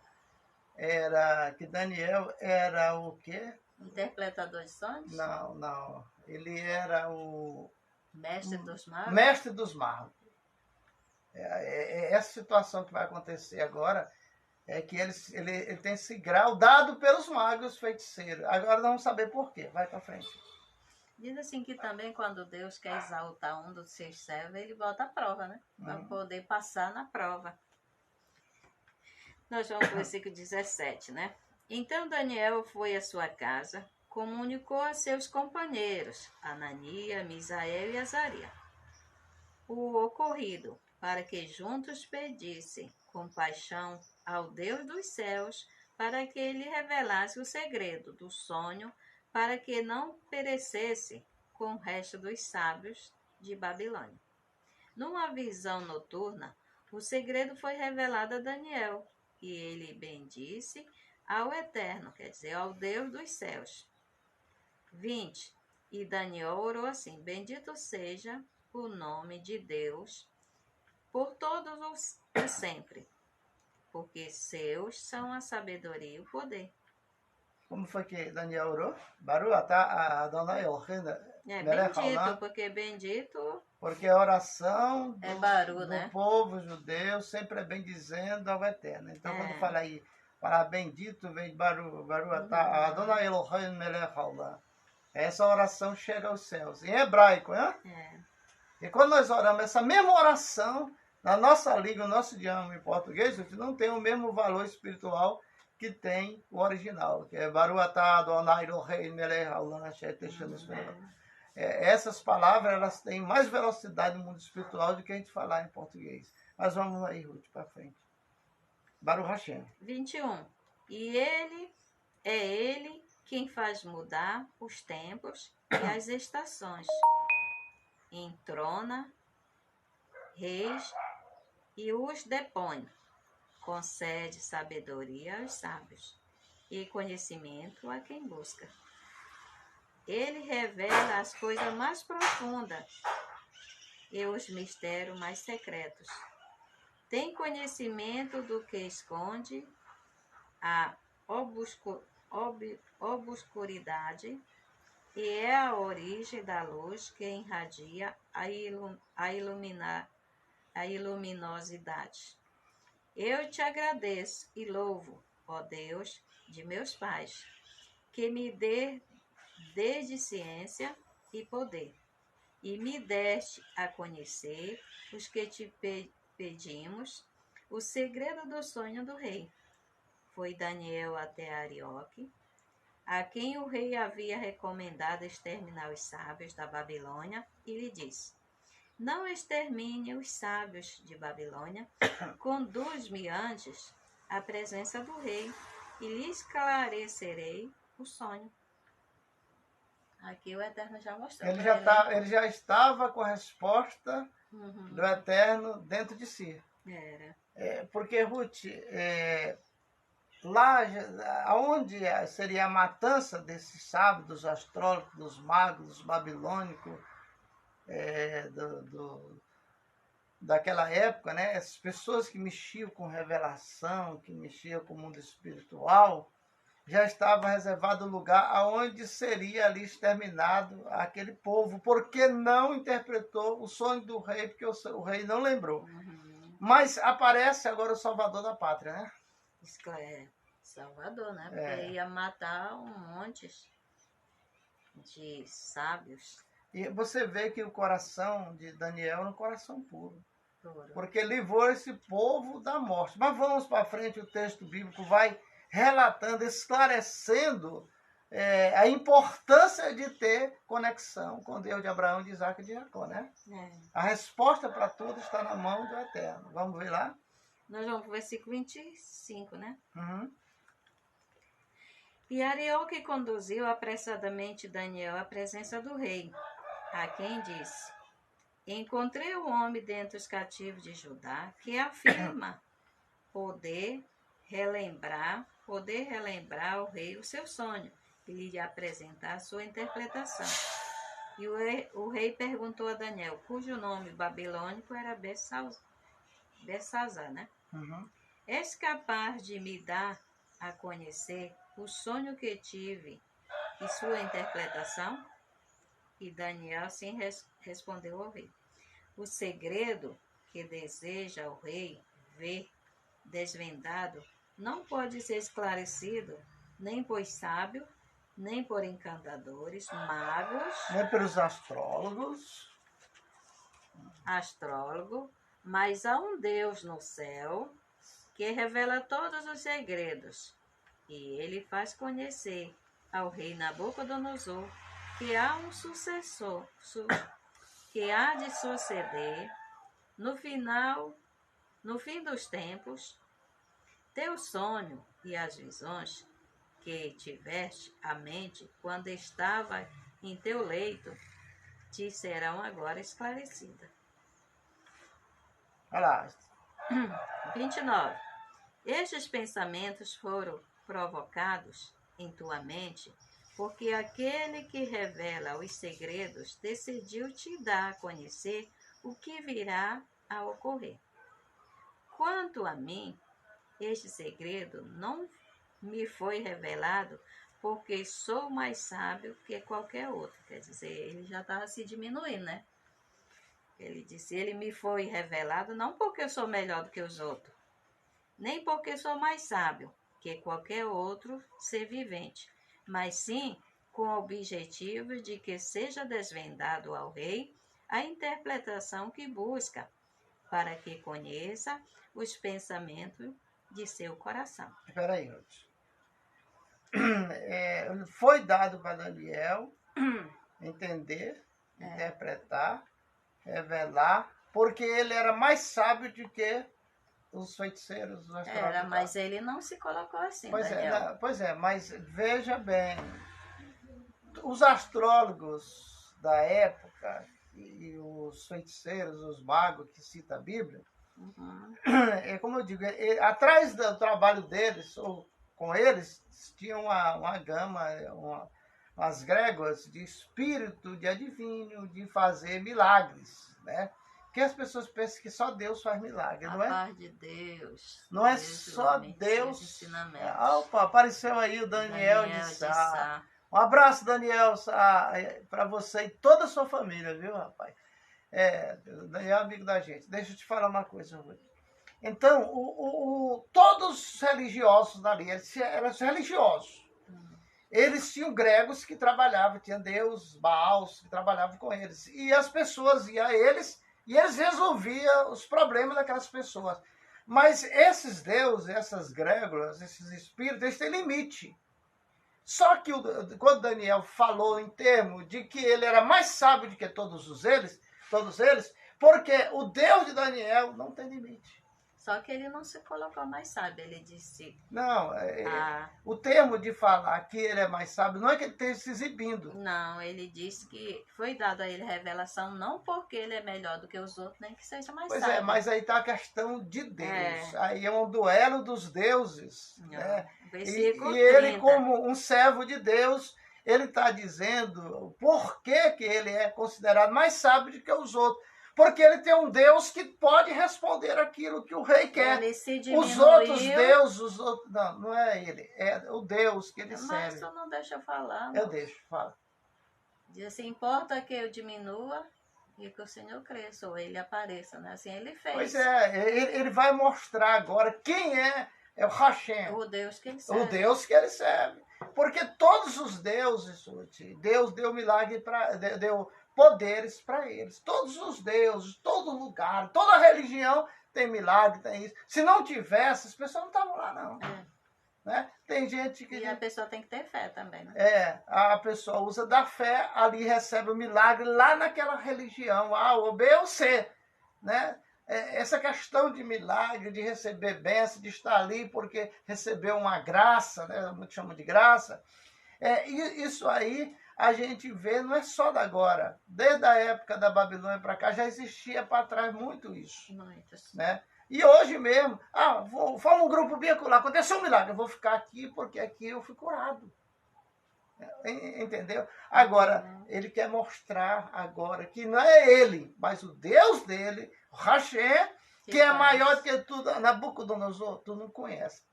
era que Daniel era o quê? Interpretador de sonhos? Não. Ele era o Mestre dos magos? mestre dos magos. Essa situação que vai acontecer agora é que ele tem esse grau dado pelos magos feiticeiros. Agora nós vamos saber por quê. Vai para frente. Diz assim que também quando Deus quer exaltar um dos seus servos, ele bota a prova, né? Para poder passar na prova. Nós vamos para o versículo 17, né? Então Daniel foi à sua casa, comunicou a seus companheiros, Anania, Misael e Azaria, o ocorrido, para que juntos pedissem compaixão ao Deus dos céus, para que ele revelasse o segredo do sonho, para que não perecesse com o resto dos sábios de Babilônia. Numa visão noturna, o segredo foi revelado a Daniel, e ele bendisse ao Eterno, quer dizer, ao Deus dos céus. 20. E Daniel orou assim: bendito seja o nome de Deus por todos os sempre, porque seus são a sabedoria e o poder. Como foi que Daniel orou? Baru atá Adonai Elohim Bendito, porque bendito... Porque a oração do povo judeu sempre é bem dizendo ao Eterno. Então, quando fala aí, para bendito, vem Baru atá Adonai Elohim melech haolam. Essa oração chega aos céus. Em hebraico, né? E quando nós oramos essa mesma oração, na nossa língua, no nosso idioma em português, a gente não tem o mesmo valor espiritual que tem o original, que é Baru atá Adonai Elohim melech haolam asher teshanu esmeralda. Essas palavras elas têm mais velocidade no mundo espiritual do que a gente falar em português. Mas vamos aí, Ruth, para frente. Baruch Hashem. 21. E ele quem faz mudar os tempos e as estações. Entrona reis e os depõe. Concede sabedoria aos sábios e conhecimento a quem busca. Ele revela as coisas mais profundas e os mistérios mais secretos. Tem conhecimento do que esconde a obscuridade e é a origem da luz que irradia a luminosidade. Eu te agradeço e louvo, ó Deus de meus pais, que me desde ciência e poder, e me deste a conhecer os que te pedimos, o segredo do sonho do rei. Foi Daniel até Arioque, a quem o rei havia recomendado exterminar os sábios da Babilônia, e lhe disse: não extermine os sábios de Babilônia, conduz-me antes à presença do rei, e lhe esclarecerei o sonho. Aqui o Eterno já mostrou. Ele já estava com a resposta do Eterno dentro de si. Porque, Ruth, lá onde seria a matança desses sábios, dos astrólogos, dos magos, dos babilônicos, daquela época, né? Essas pessoas que mexiam com revelação, que mexiam com o mundo espiritual, já estava reservado o lugar aonde seria ali exterminado aquele povo, porque não interpretou o sonho do rei, porque o rei não lembrou. Mas aparece agora o Salvador da Pátria, né? Isso é Salvador, né? Porque ia matar um monte de sábios. E você vê que o coração de Daniel é um coração puro. Porque livrou esse povo da morte. Mas vamos para frente, o texto bíblico vai relatando, esclarecendo a importância de ter conexão com Deus de Abraão, de Isaac e de Jacó, né? A resposta para tudo está na mão do Eterno. Vamos ver lá? Nós vamos para o versículo 25, né? E Arioque conduziu apressadamente Daniel à presença do rei, a quem disse: encontrei um homem dentre os cativos de Judá que afirma poder relembrar ao rei o seu sonho lhe apresentar a sua interpretação. E o rei perguntou a Daniel, cujo nome babilônico era Belsazar, né? Uhum. És capaz de me dar a conhecer o sonho que tive e sua interpretação? E Daniel assim respondeu ao rei. O segredo que deseja o rei ver desvendado não pode ser esclarecido nem por sábio, nem por encantadores, magos, Nem pelos astrólogos, astrólogo, mas há um Deus no céu que revela todos os segredos, e ele faz conhecer ao rei Nabucodonosor que há um sucessor que há de suceder no fim dos tempos. Teu sonho e as visões que tiveste à mente quando estava em teu leito te serão agora esclarecidas. olha lá, 29. Estes pensamentos foram provocados em tua mente porque aquele que revela os segredos decidiu te dar a conhecer o que virá a ocorrer. Quanto a mim, este segredo não me foi revelado porque sou mais sábio que qualquer outro. Quer dizer, ele já estava se diminuindo, né? Ele disse, ele me foi revelado não porque eu sou melhor do que os outros, nem porque sou mais sábio que qualquer outro ser vivente, mas sim com o objetivo de que seja desvendado ao rei a interpretação que busca, para que conheça os pensamentos de seu coração. espera aí, Ruth. Foi dado para Daniel entender, interpretar, revelar, porque ele era mais sábio do que os feiticeiros, os astrólogos. Era, mas ele não se colocou assim, Daniel. Pois é, mas veja bem, os astrólogos da época e os feiticeiros, os magos que cita a Bíblia, como eu digo, atrás do trabalho deles, ou com eles, tinha uma gama, umas gréguas de espírito, de adivinho, de fazer milagres, né? Porque as pessoas pensam que só Deus faz milagre, não é? A paz de Deus. Não é só Deus. Opa, apareceu aí o Daniel de Sá. Um abraço, Daniel, para você e toda a sua família, viu, rapaz? Daniel é amigo da gente. Deixa eu te falar uma coisa, Ruth. Então, todos os religiosos dali, eles eram religiosos. Eles tinham gregos que trabalhavam, tinha Deus, Baals, que trabalhavam com eles. E as pessoas iam a eles, e eles resolviam os problemas daquelas pessoas. Mas esses deuses, essas grégoras, esses espíritos, eles têm limite. Só que quando Daniel falou em termos de que ele era mais sábio do que todos eles, porque o Deus de Daniel não tem limite. Só que ele não se colocou mais sábio, ele disse... Não, o termo de falar que ele é mais sábio não é que ele esteja se exibindo. Não, ele disse que foi dada a ele revelação não porque ele é melhor do que os outros, nem que seja mais sábio. Pois é, mas aí está a questão de Deus. Aí é um duelo dos deuses. Né? Versículo e ele, 30. como um servo de Deus, ele está dizendo por que ele é considerado mais sábio do que os outros. Porque ele tem um Deus que pode responder aquilo que o rei quer. Ele se diminuiu. Os outros deuses, não é ele, é o Deus que ele serve. Mas tu não deixa eu falar. Eu deixo, fala. Diz assim, importa que eu diminua e que o Senhor cresça, ou ele apareça, né? Assim ele fez. Pois é, ele vai mostrar agora quem é o Hashem. O Deus que ele serve. O Deus que ele serve. Porque todos os deuses, Deus deu milagre, deu poderes para eles. Todos os deuses, todo lugar, toda religião tem milagre, tem isso. Se não tivesse, as pessoas não estavam lá, não. Né? Tem gente que... E a pessoa tem que ter fé também, né? A pessoa usa da fé, ali recebe o milagre lá naquela religião, A ou B ou C, né? Essa questão de milagre, de receber bênção, de estar ali porque recebeu uma graça, né? Muitos chamam de graça. Isso aí a gente vê, não é só da agora. Desde a época da Babilônia para cá já existia para trás muito isso. Muitos. Né? E hoje mesmo, forma um grupo vinculado, aconteceu um milagre, eu vou ficar aqui porque aqui eu fui curado. Entendeu? Agora, ele quer mostrar agora que não é ele, mas o Deus dele, o Hashem, que é maior do que tudo. Nabucodonosor, tu não conhece.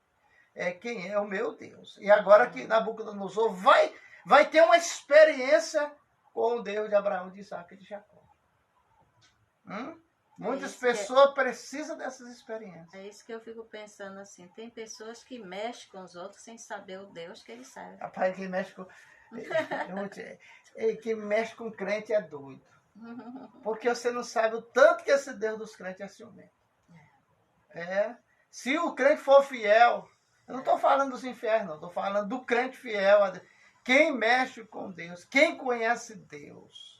É quem é o meu Deus. E agora que Nabucodonosor vai ter uma experiência com o Deus de Abraão, de Isaac e de Jacó. Muitas pessoas precisam dessas experiências. É isso que eu fico pensando assim. Tem pessoas que mexem com os outros sem saber o Deus que eles servem. Rapaz, quem mexe com... quem mexe com crente é doido. Porque você não sabe o tanto que esse Deus dos crentes é ciumento. Se o crente for fiel, eu não estou falando dos infernos, estou falando do crente fiel. Quem mexe com Deus, quem conhece Deus,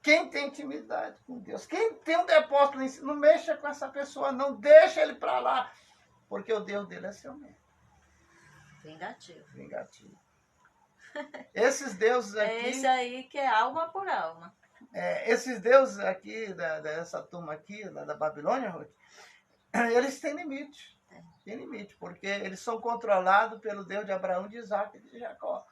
quem tem intimidade com Deus, quem tem um depósito, não mexa com essa pessoa, não deixa ele para lá, porque o Deus dele é ciumento. Vingativo. Esses deuses aqui... É esse aí que é alma por alma. Esses deuses aqui, dessa turma aqui, da Babilônia, eles têm limite. Tem limite, porque eles são controlados pelo Deus de Abraão, de Isaac e de Jacó.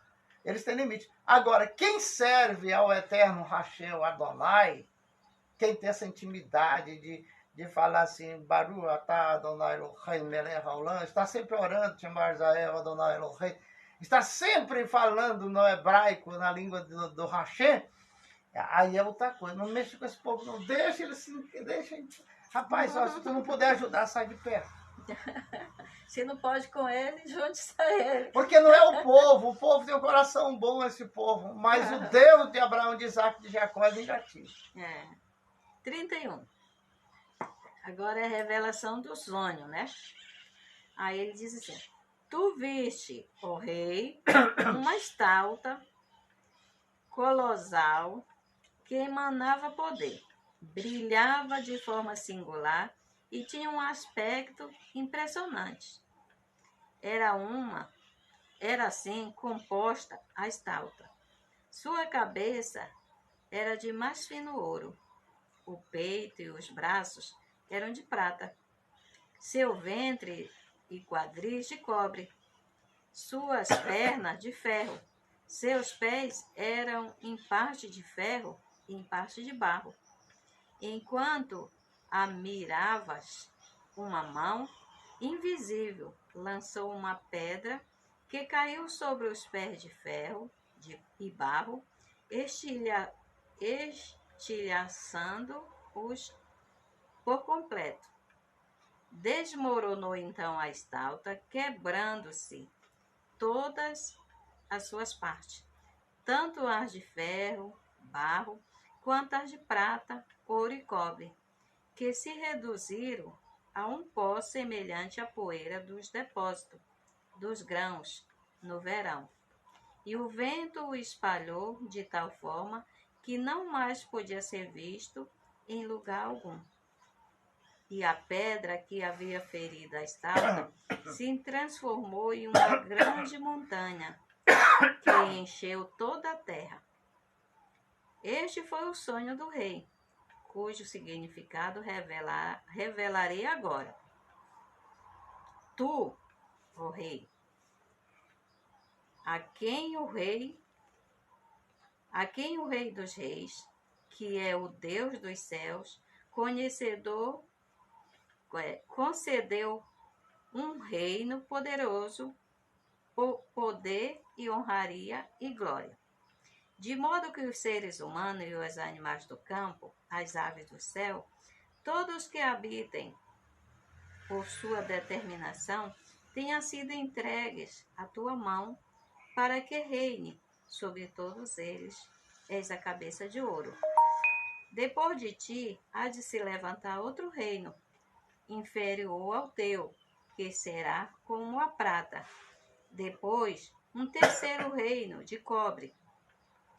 Eles têm limite. Agora, quem serve ao eterno Hashem Adonai, quem tem essa intimidade de falar assim, Baruch atah Adonai Elohim melech haolam, está sempre orando, Shema Israel Adonai Elohim, está sempre falando no hebraico, na língua do Hashem, aí é outra coisa. Não mexa com esse povo, não. Deixa ele assim, deixa ele... Rapaz, se tu não puder ajudar, sai de perto. Se não pode com ele, junte-se a ele. Porque não é o povo tem um coração bom, esse povo, mas o Deus de Abraão, de Isaac e de Jacó é vingativo. 31. Agora é a revelação do sonho, né? Aí ele diz assim: tu viste, ó rei, uma estátua colossal que emanava poder, brilhava de forma singular e tinha um aspecto impressionante. Era assim composta a estátua. Sua cabeça era de mais fino ouro, o peito e os braços eram de prata, seu ventre e quadris de cobre, suas pernas de ferro, seus pés eram em parte de ferro e em parte de barro. Enquanto a miravas, uma mão invisível lançou uma pedra que caiu sobre os pés de ferro e barro, estilhaçando-os por completo. Desmoronou então a estátua, quebrando-se todas as suas partes, tanto as de ferro, barro, quanto as de prata, ouro e cobre, que se reduziram a um pó semelhante à poeira dos depósitos dos grãos no verão. E o vento o espalhou de tal forma que não mais podia ser visto em lugar algum. E a pedra que havia ferido a estátua se transformou em uma grande montanha que encheu toda a terra. Este foi o sonho do rei, cujo significado revelarei agora. Tu, ó rei, a quem o rei dos reis, que é o Deus dos céus, concedeu um reino poderoso, poder e honraria e glória. De modo que os seres humanos e os animais do campo, as aves do céu, todos que habitem por sua determinação, tenham sido entregues à tua mão, para que reine sobre todos eles. És a cabeça de ouro. Depois de ti, há de se levantar outro reino, inferior ao teu, que será como a prata. Depois, um terceiro reino de cobre,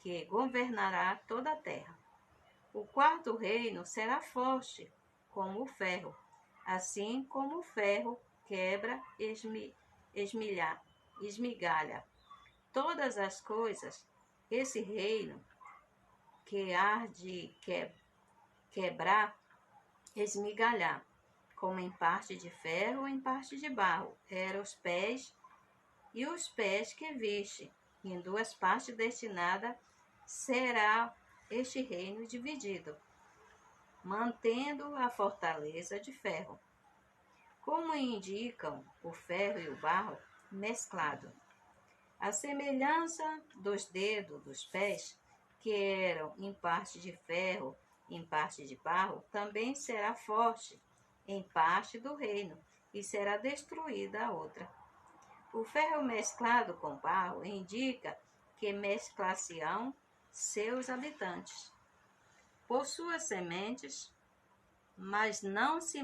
que governará toda a terra. O quarto reino será forte, como o ferro, assim como o ferro quebra, esmigalha todas as coisas. Esse reino que há de quebrar, esmigalhar, como em parte de ferro, em parte de barro, eram os pés, e os pés que viste Em duas partes destinadas será este reino dividido, mantendo a fortaleza de ferro, como indicam o ferro e o barro mesclado. A semelhança dos dedos dos pés, que eram em parte de ferro, em parte de barro, também será forte em parte do reino, e será destruída a outra. O ferro mesclado com barro indica que mesclar-se-ão seus habitantes por suas sementes, mas não se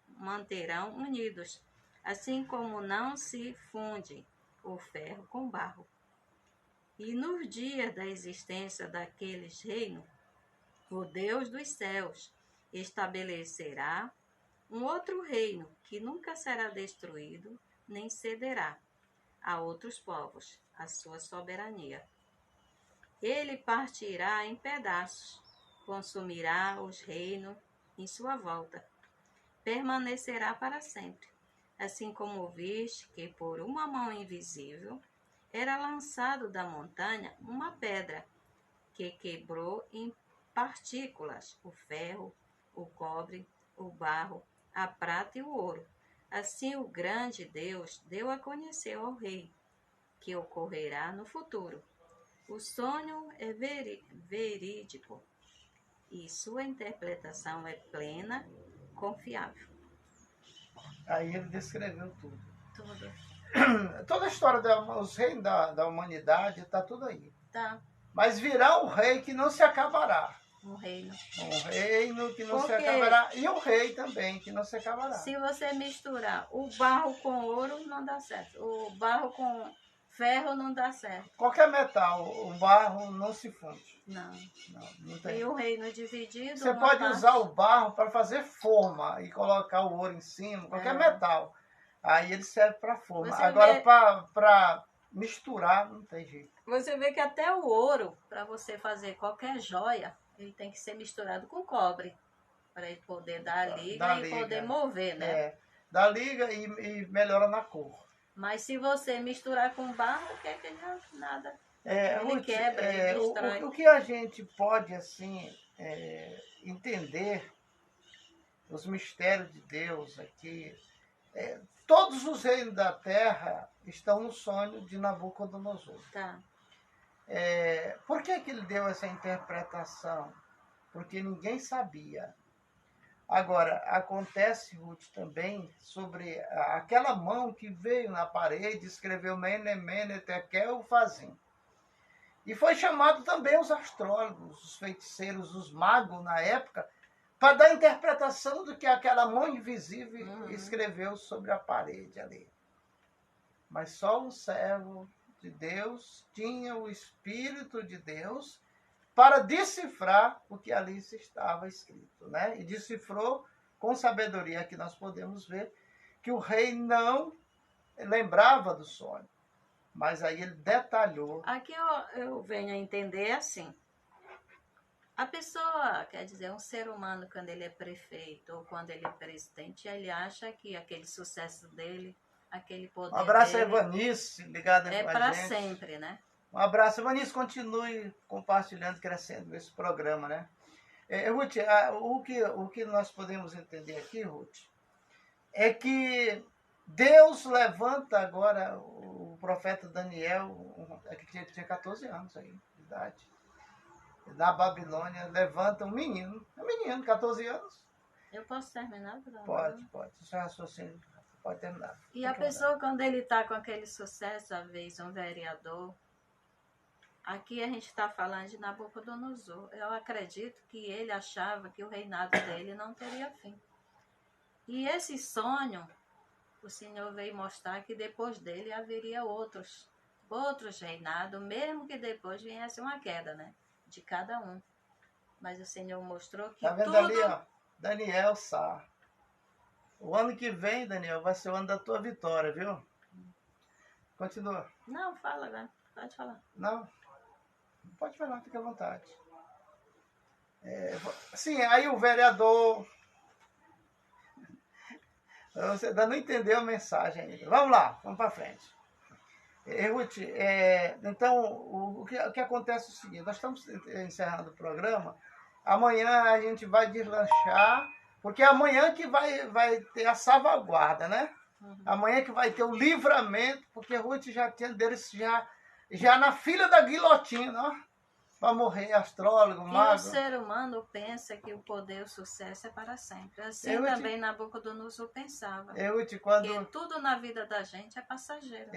manterão unidos, assim como não se funde o ferro com barro. E nos dias da existência daqueles reinos, o Deus dos céus estabelecerá um outro reino que nunca será destruído, nem cederá a outros povos a sua soberania. Ele partirá em pedaços, consumirá os reinos em sua volta, permanecerá para sempre, assim como viste que por uma mão invisível era lançado da montanha uma pedra que quebrou em partículas o ferro, o cobre, o barro, a prata e o ouro. Assim o grande Deus deu a conhecer ao rei que ocorrerá no futuro. O sonho é verídico e sua interpretação é plena, confiável. Aí ele descreveu tudo. Tudo. Toda a história dos reinos da humanidade está tudo aí. Tá. Mas virá um rei que não se acabará. Um reino. Um reino que não se Porque acabará. E um rei também que não se acabará. se você misturar o barro com ouro, não dá certo. O barro com ferro não dá certo. Qualquer metal, o barro não se funde. Não. Não tem. E o reino dividido. Você pode usar o barro para fazer forma e colocar o ouro em cima, qualquer metal. Aí ele serve para forma. Você Agora, para misturar, não tem jeito. Você vê que até o ouro, para você fazer qualquer joia, ele tem que ser misturado com cobre, para ele poder dar liga e poder mover, né? É, dá liga e melhora na cor. Mas se você misturar com barro, o que é que ele nada? Ele Ruth, quebra, ele destrói. O que a gente pode, assim, entender, os mistérios de Deus aqui, todos os reinos da terra estão no sonho de Nabucodonosor. Tá. Por que ele deu essa interpretação? Porque ninguém sabia. Agora, acontece, Ruth, também sobre aquela mão que veio na parede e escreveu Mene, Mene, Tekel, Fazim. E foi chamado também os astrólogos, os feiticeiros, os magos na época, para dar interpretação do que aquela mão invisível escreveu sobre a parede ali. Mas só um servo de Deus tinha o Espírito de Deus para decifrar o que ali estava escrito, né? E decifrou com sabedoria, que nós podemos ver que o rei não lembrava do sonho, mas aí ele detalhou. Aqui eu venho a entender assim. A pessoa, quer dizer, um ser humano, quando ele é prefeito ou quando ele é presidente, ele acha que aquele sucesso dele, aquele poder Um abraço dele, a Evanice, ligada é com a para gente. sempre, né? Um abraço, Evanice, continue compartilhando, crescendo esse programa, né? Ruth, o que nós podemos entender aqui, Ruth, é que Deus levanta agora o profeta Daniel, que tinha 14 anos aí, de idade. Na Babilônia, levanta um menino, 14 anos. Eu posso terminar? Pode. O seu raciocínio pode terminar. E a pessoa, quando ele está com aquele sucesso, às vezes um vereador, aqui a gente está falando de Nabucodonosor. Eu acredito que ele achava que o reinado dele não teria fim. E esse sonho, o Senhor veio mostrar que depois dele haveria outros reinados, mesmo que depois viesse uma queda, né? De cada um. Mas o Senhor mostrou que tá vendo tudo... ali, ó? Daniel Sá. O ano que vem, Daniel, vai ser o ano da tua vitória, viu? Continua. Não, fala, né? Pode falar. Não? Pode falar, fica à vontade. Sim, aí o vereador... Você ainda não entendeu a mensagem ainda. Vamos lá, vamos para frente. Ruth, então, o que acontece é o seguinte, nós estamos encerrando o programa, amanhã a gente vai deslanchar, porque é amanhã que vai ter a salvaguarda, né? Amanhã que vai ter o livramento, porque Ruth já tinha deles já na fila da guilhotina, ó, para morrer, astrólogo, mago. E o ser humano pensa que o poder e o sucesso é para sempre. Assim também Nabucodonosor pensava. Que tudo na vida da gente é passageiro.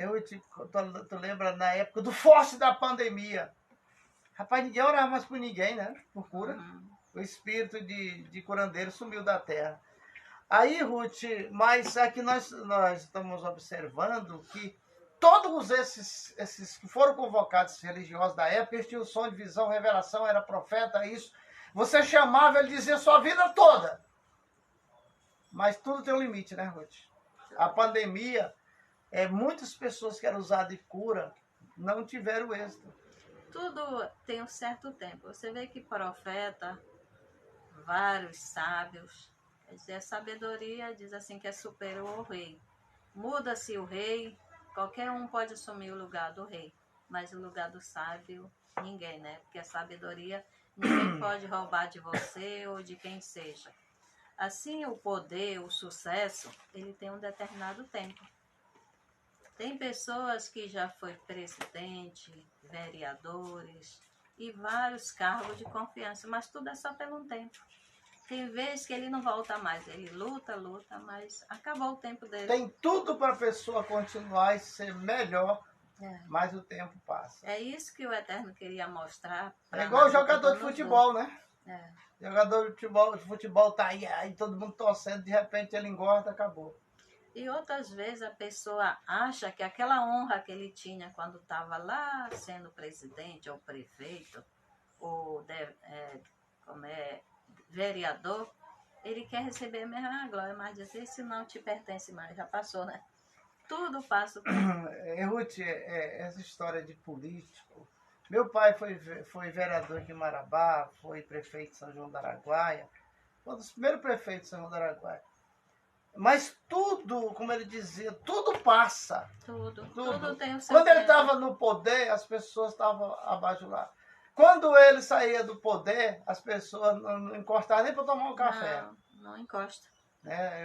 Tu lembra na época do forte da pandemia? Rapaz, ninguém orava mais por ninguém, né? Por cura. O espírito de curandeiro sumiu da terra. Aí, Ruth, mas aqui nós estamos observando que todos esses que foram convocados religiosos da época, eles tinham som de visão, revelação, era profeta, isso. Você chamava, ele dizia sua vida toda. Mas tudo tem um limite, né, Ruth? A pandemia, muitas pessoas que eram usadas de cura não tiveram êxito. Tudo tem um certo tempo. Você vê que profeta, vários sábios, quer dizer, a sabedoria diz assim que é superior ao rei. Muda-se o rei, qualquer um pode assumir o lugar do rei, mas o lugar do sábio, ninguém, né? Porque a sabedoria, ninguém pode roubar de você ou de quem seja. Assim, o poder, o sucesso, ele tem um determinado tempo. Tem pessoas que já foi presidente, vereadores e vários cargos de confiança, mas tudo é só pelo um tempo. Tem vezes que ele não volta mais, ele luta, mas acabou o tempo dele. Tem tudo para a pessoa continuar e ser melhor, mas o tempo passa. É isso que o Eterno queria mostrar. É igual o jogador de futebol, né? Jogador de futebol tá aí todo mundo torcendo, de repente ele engorda, acabou. E outras vezes a pessoa acha que aquela honra que ele tinha quando estava lá sendo presidente ou prefeito ou vereador, ele quer receber a mesma glória, mas dizer se não te pertence mais, já passou, né? Tudo passa o tempo. Ruth, essa história de político, meu pai foi vereador aqui em Marabá, foi prefeito de São João do Araguaia, foi um dos primeiros prefeitos de São João do Araguaia. Mas tudo, como ele dizia, tudo passa. Tudo tem o seu Quando tempo. ele estava no poder, as pessoas estavam abaixo lá. Quando ele saía do poder, as pessoas não encostavam nem para tomar um café. Não encosta.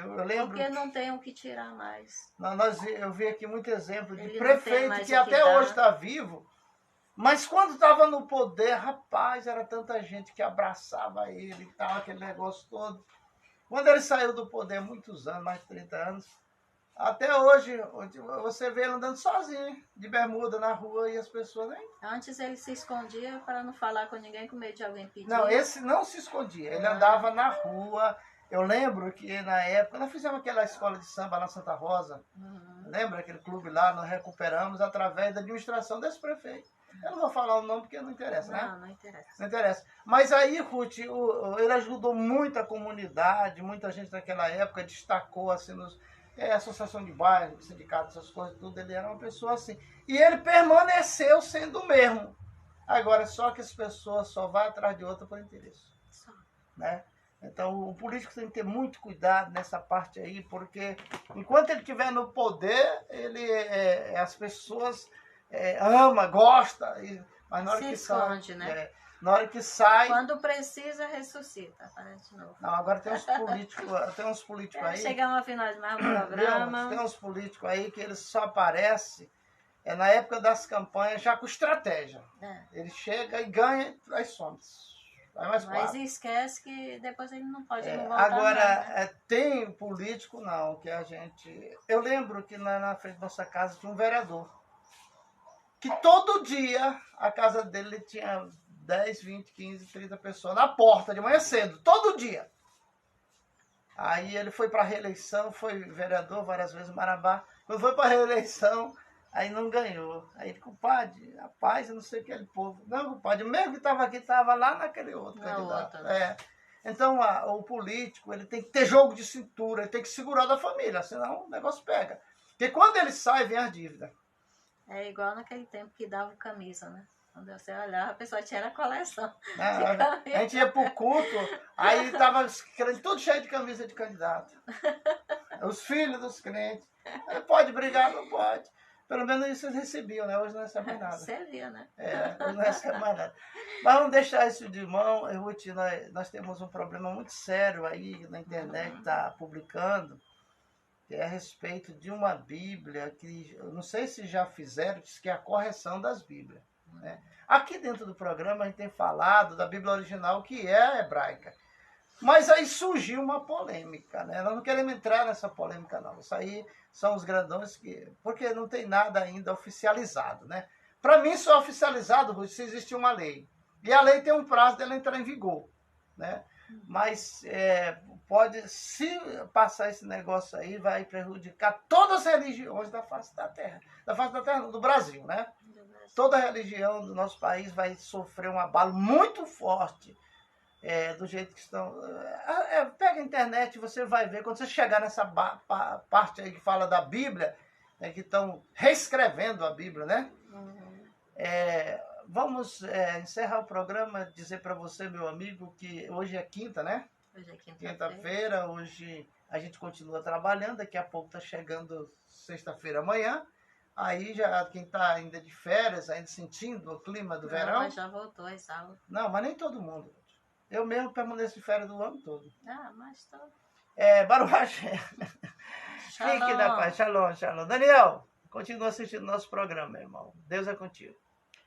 Eu lembro. Porque não tem o que tirar mais. Eu vi aqui muito exemplo de Ele prefeito que até hoje está vivo, mas quando estava no poder, rapaz, era tanta gente que abraçava ele e tal, aquele negócio todo. Quando ele saiu do poder, muitos anos, mais de 30 anos, até hoje, você vê ele andando sozinho, de bermuda na rua e as pessoas nem... Antes ele se escondia para não falar com ninguém, com medo de alguém pedir. Não, esse não se escondia, ele andava na rua. Eu lembro que na época, nós fizemos aquela escola de samba na Santa Rosa, lembra aquele clube lá, nós recuperamos através da administração desse prefeito. Eu não vou falar o nome porque não interessa, né? Não interessa. Não interessa. Mas aí, Ruth, ele ajudou muito a comunidade, muita gente naquela época destacou assim nos... associação de bairro, sindicato, essas coisas, tudo, ele era uma pessoa assim. E ele permaneceu sendo o mesmo. Agora, só que as pessoas só vão atrás de outra por interesse. Né? Então, o político tem que ter muito cuidado nessa parte aí, porque enquanto ele estiver no poder, as pessoas amam, gostam, mas na hora se que esconde, sai... né? Na hora que sai... Quando precisa, ressuscita. Aparece de novo. Não, agora tem uns políticos aí... Chegamos ao final de mais um programa. Tem uns políticos aí que eles só aparecem na época das campanhas já com estratégia. Ele chega e ganha e aí some. Mas esquece que depois ele não pode não voltar. Agora, mais, né? tem político não, que a gente... Eu lembro que na frente da nossa casa tinha um vereador. Que todo dia a casa dele tinha 10, 20, 15, 30 pessoas na porta, de manhã cedo, todo dia. Aí ele foi para a reeleição, foi vereador várias vezes em Marabá. Quando foi para a reeleição, aí não ganhou. Aí ele, compadre, rapaz, eu não sei aquele povo. Não, compadre, o mesmo que estava aqui, estava lá naquele outro candidato. Então, o político, ele tem que ter jogo de cintura, ele tem que segurar da família, senão o negócio pega. Porque quando ele sai, vem as dívidas. É igual naquele tempo que dava camisa, né? Quando você olhava, a pessoa tinha a coleção. A gente ia pro culto, aí tava tudo cheio de camisa de candidato. Os filhos dos crentes. Pode brigar? Não pode. Pelo menos isso eles recebiam, né? Hoje não recebe mais nada. Servia, né? Hoje não recebe mais nada. Mas vamos deixar isso de mão. Ruth, nós temos um problema muito sério aí na internet, está publicando, que é a respeito de uma Bíblia que, eu não sei se já fizeram, que é a correção das Bíblias. Né? Aqui dentro do programa a gente tem falado da Bíblia original, que é a hebraica. Mas aí surgiu uma polêmica, né? Nós não queremos entrar nessa polêmica, não. Isso aí são os grandões que... Porque não tem nada ainda oficializado, né? Para mim, só é oficializado se existe uma lei. E a lei tem um prazo dela entrar em vigor, né? Mas pode, se passar esse negócio aí, vai prejudicar todas as religiões da face da terra. Da face da terra, do Brasil, né? Toda religião do nosso país vai sofrer um abalo muito forte. Do jeito que estão... pega a internet e você vai ver, quando você chegar nessa parte aí que fala da Bíblia, que estão reescrevendo a Bíblia, né? Vamos encerrar o programa, dizer para você, meu amigo, que hoje é quinta, né? Hoje é quinta-feira, hoje a gente continua trabalhando, daqui a pouco está chegando sexta-feira amanhã. Aí já quem está ainda de férias, ainda sentindo o clima do verão... Mas já voltou às aulas. Não, mas nem todo mundo. Eu mesmo permaneço de férias do ano todo. Mas tô... Baruch Hashem. Fique na paz. Shalom, shalom. Daniel, continua assistindo nosso programa, meu irmão. Deus é contigo.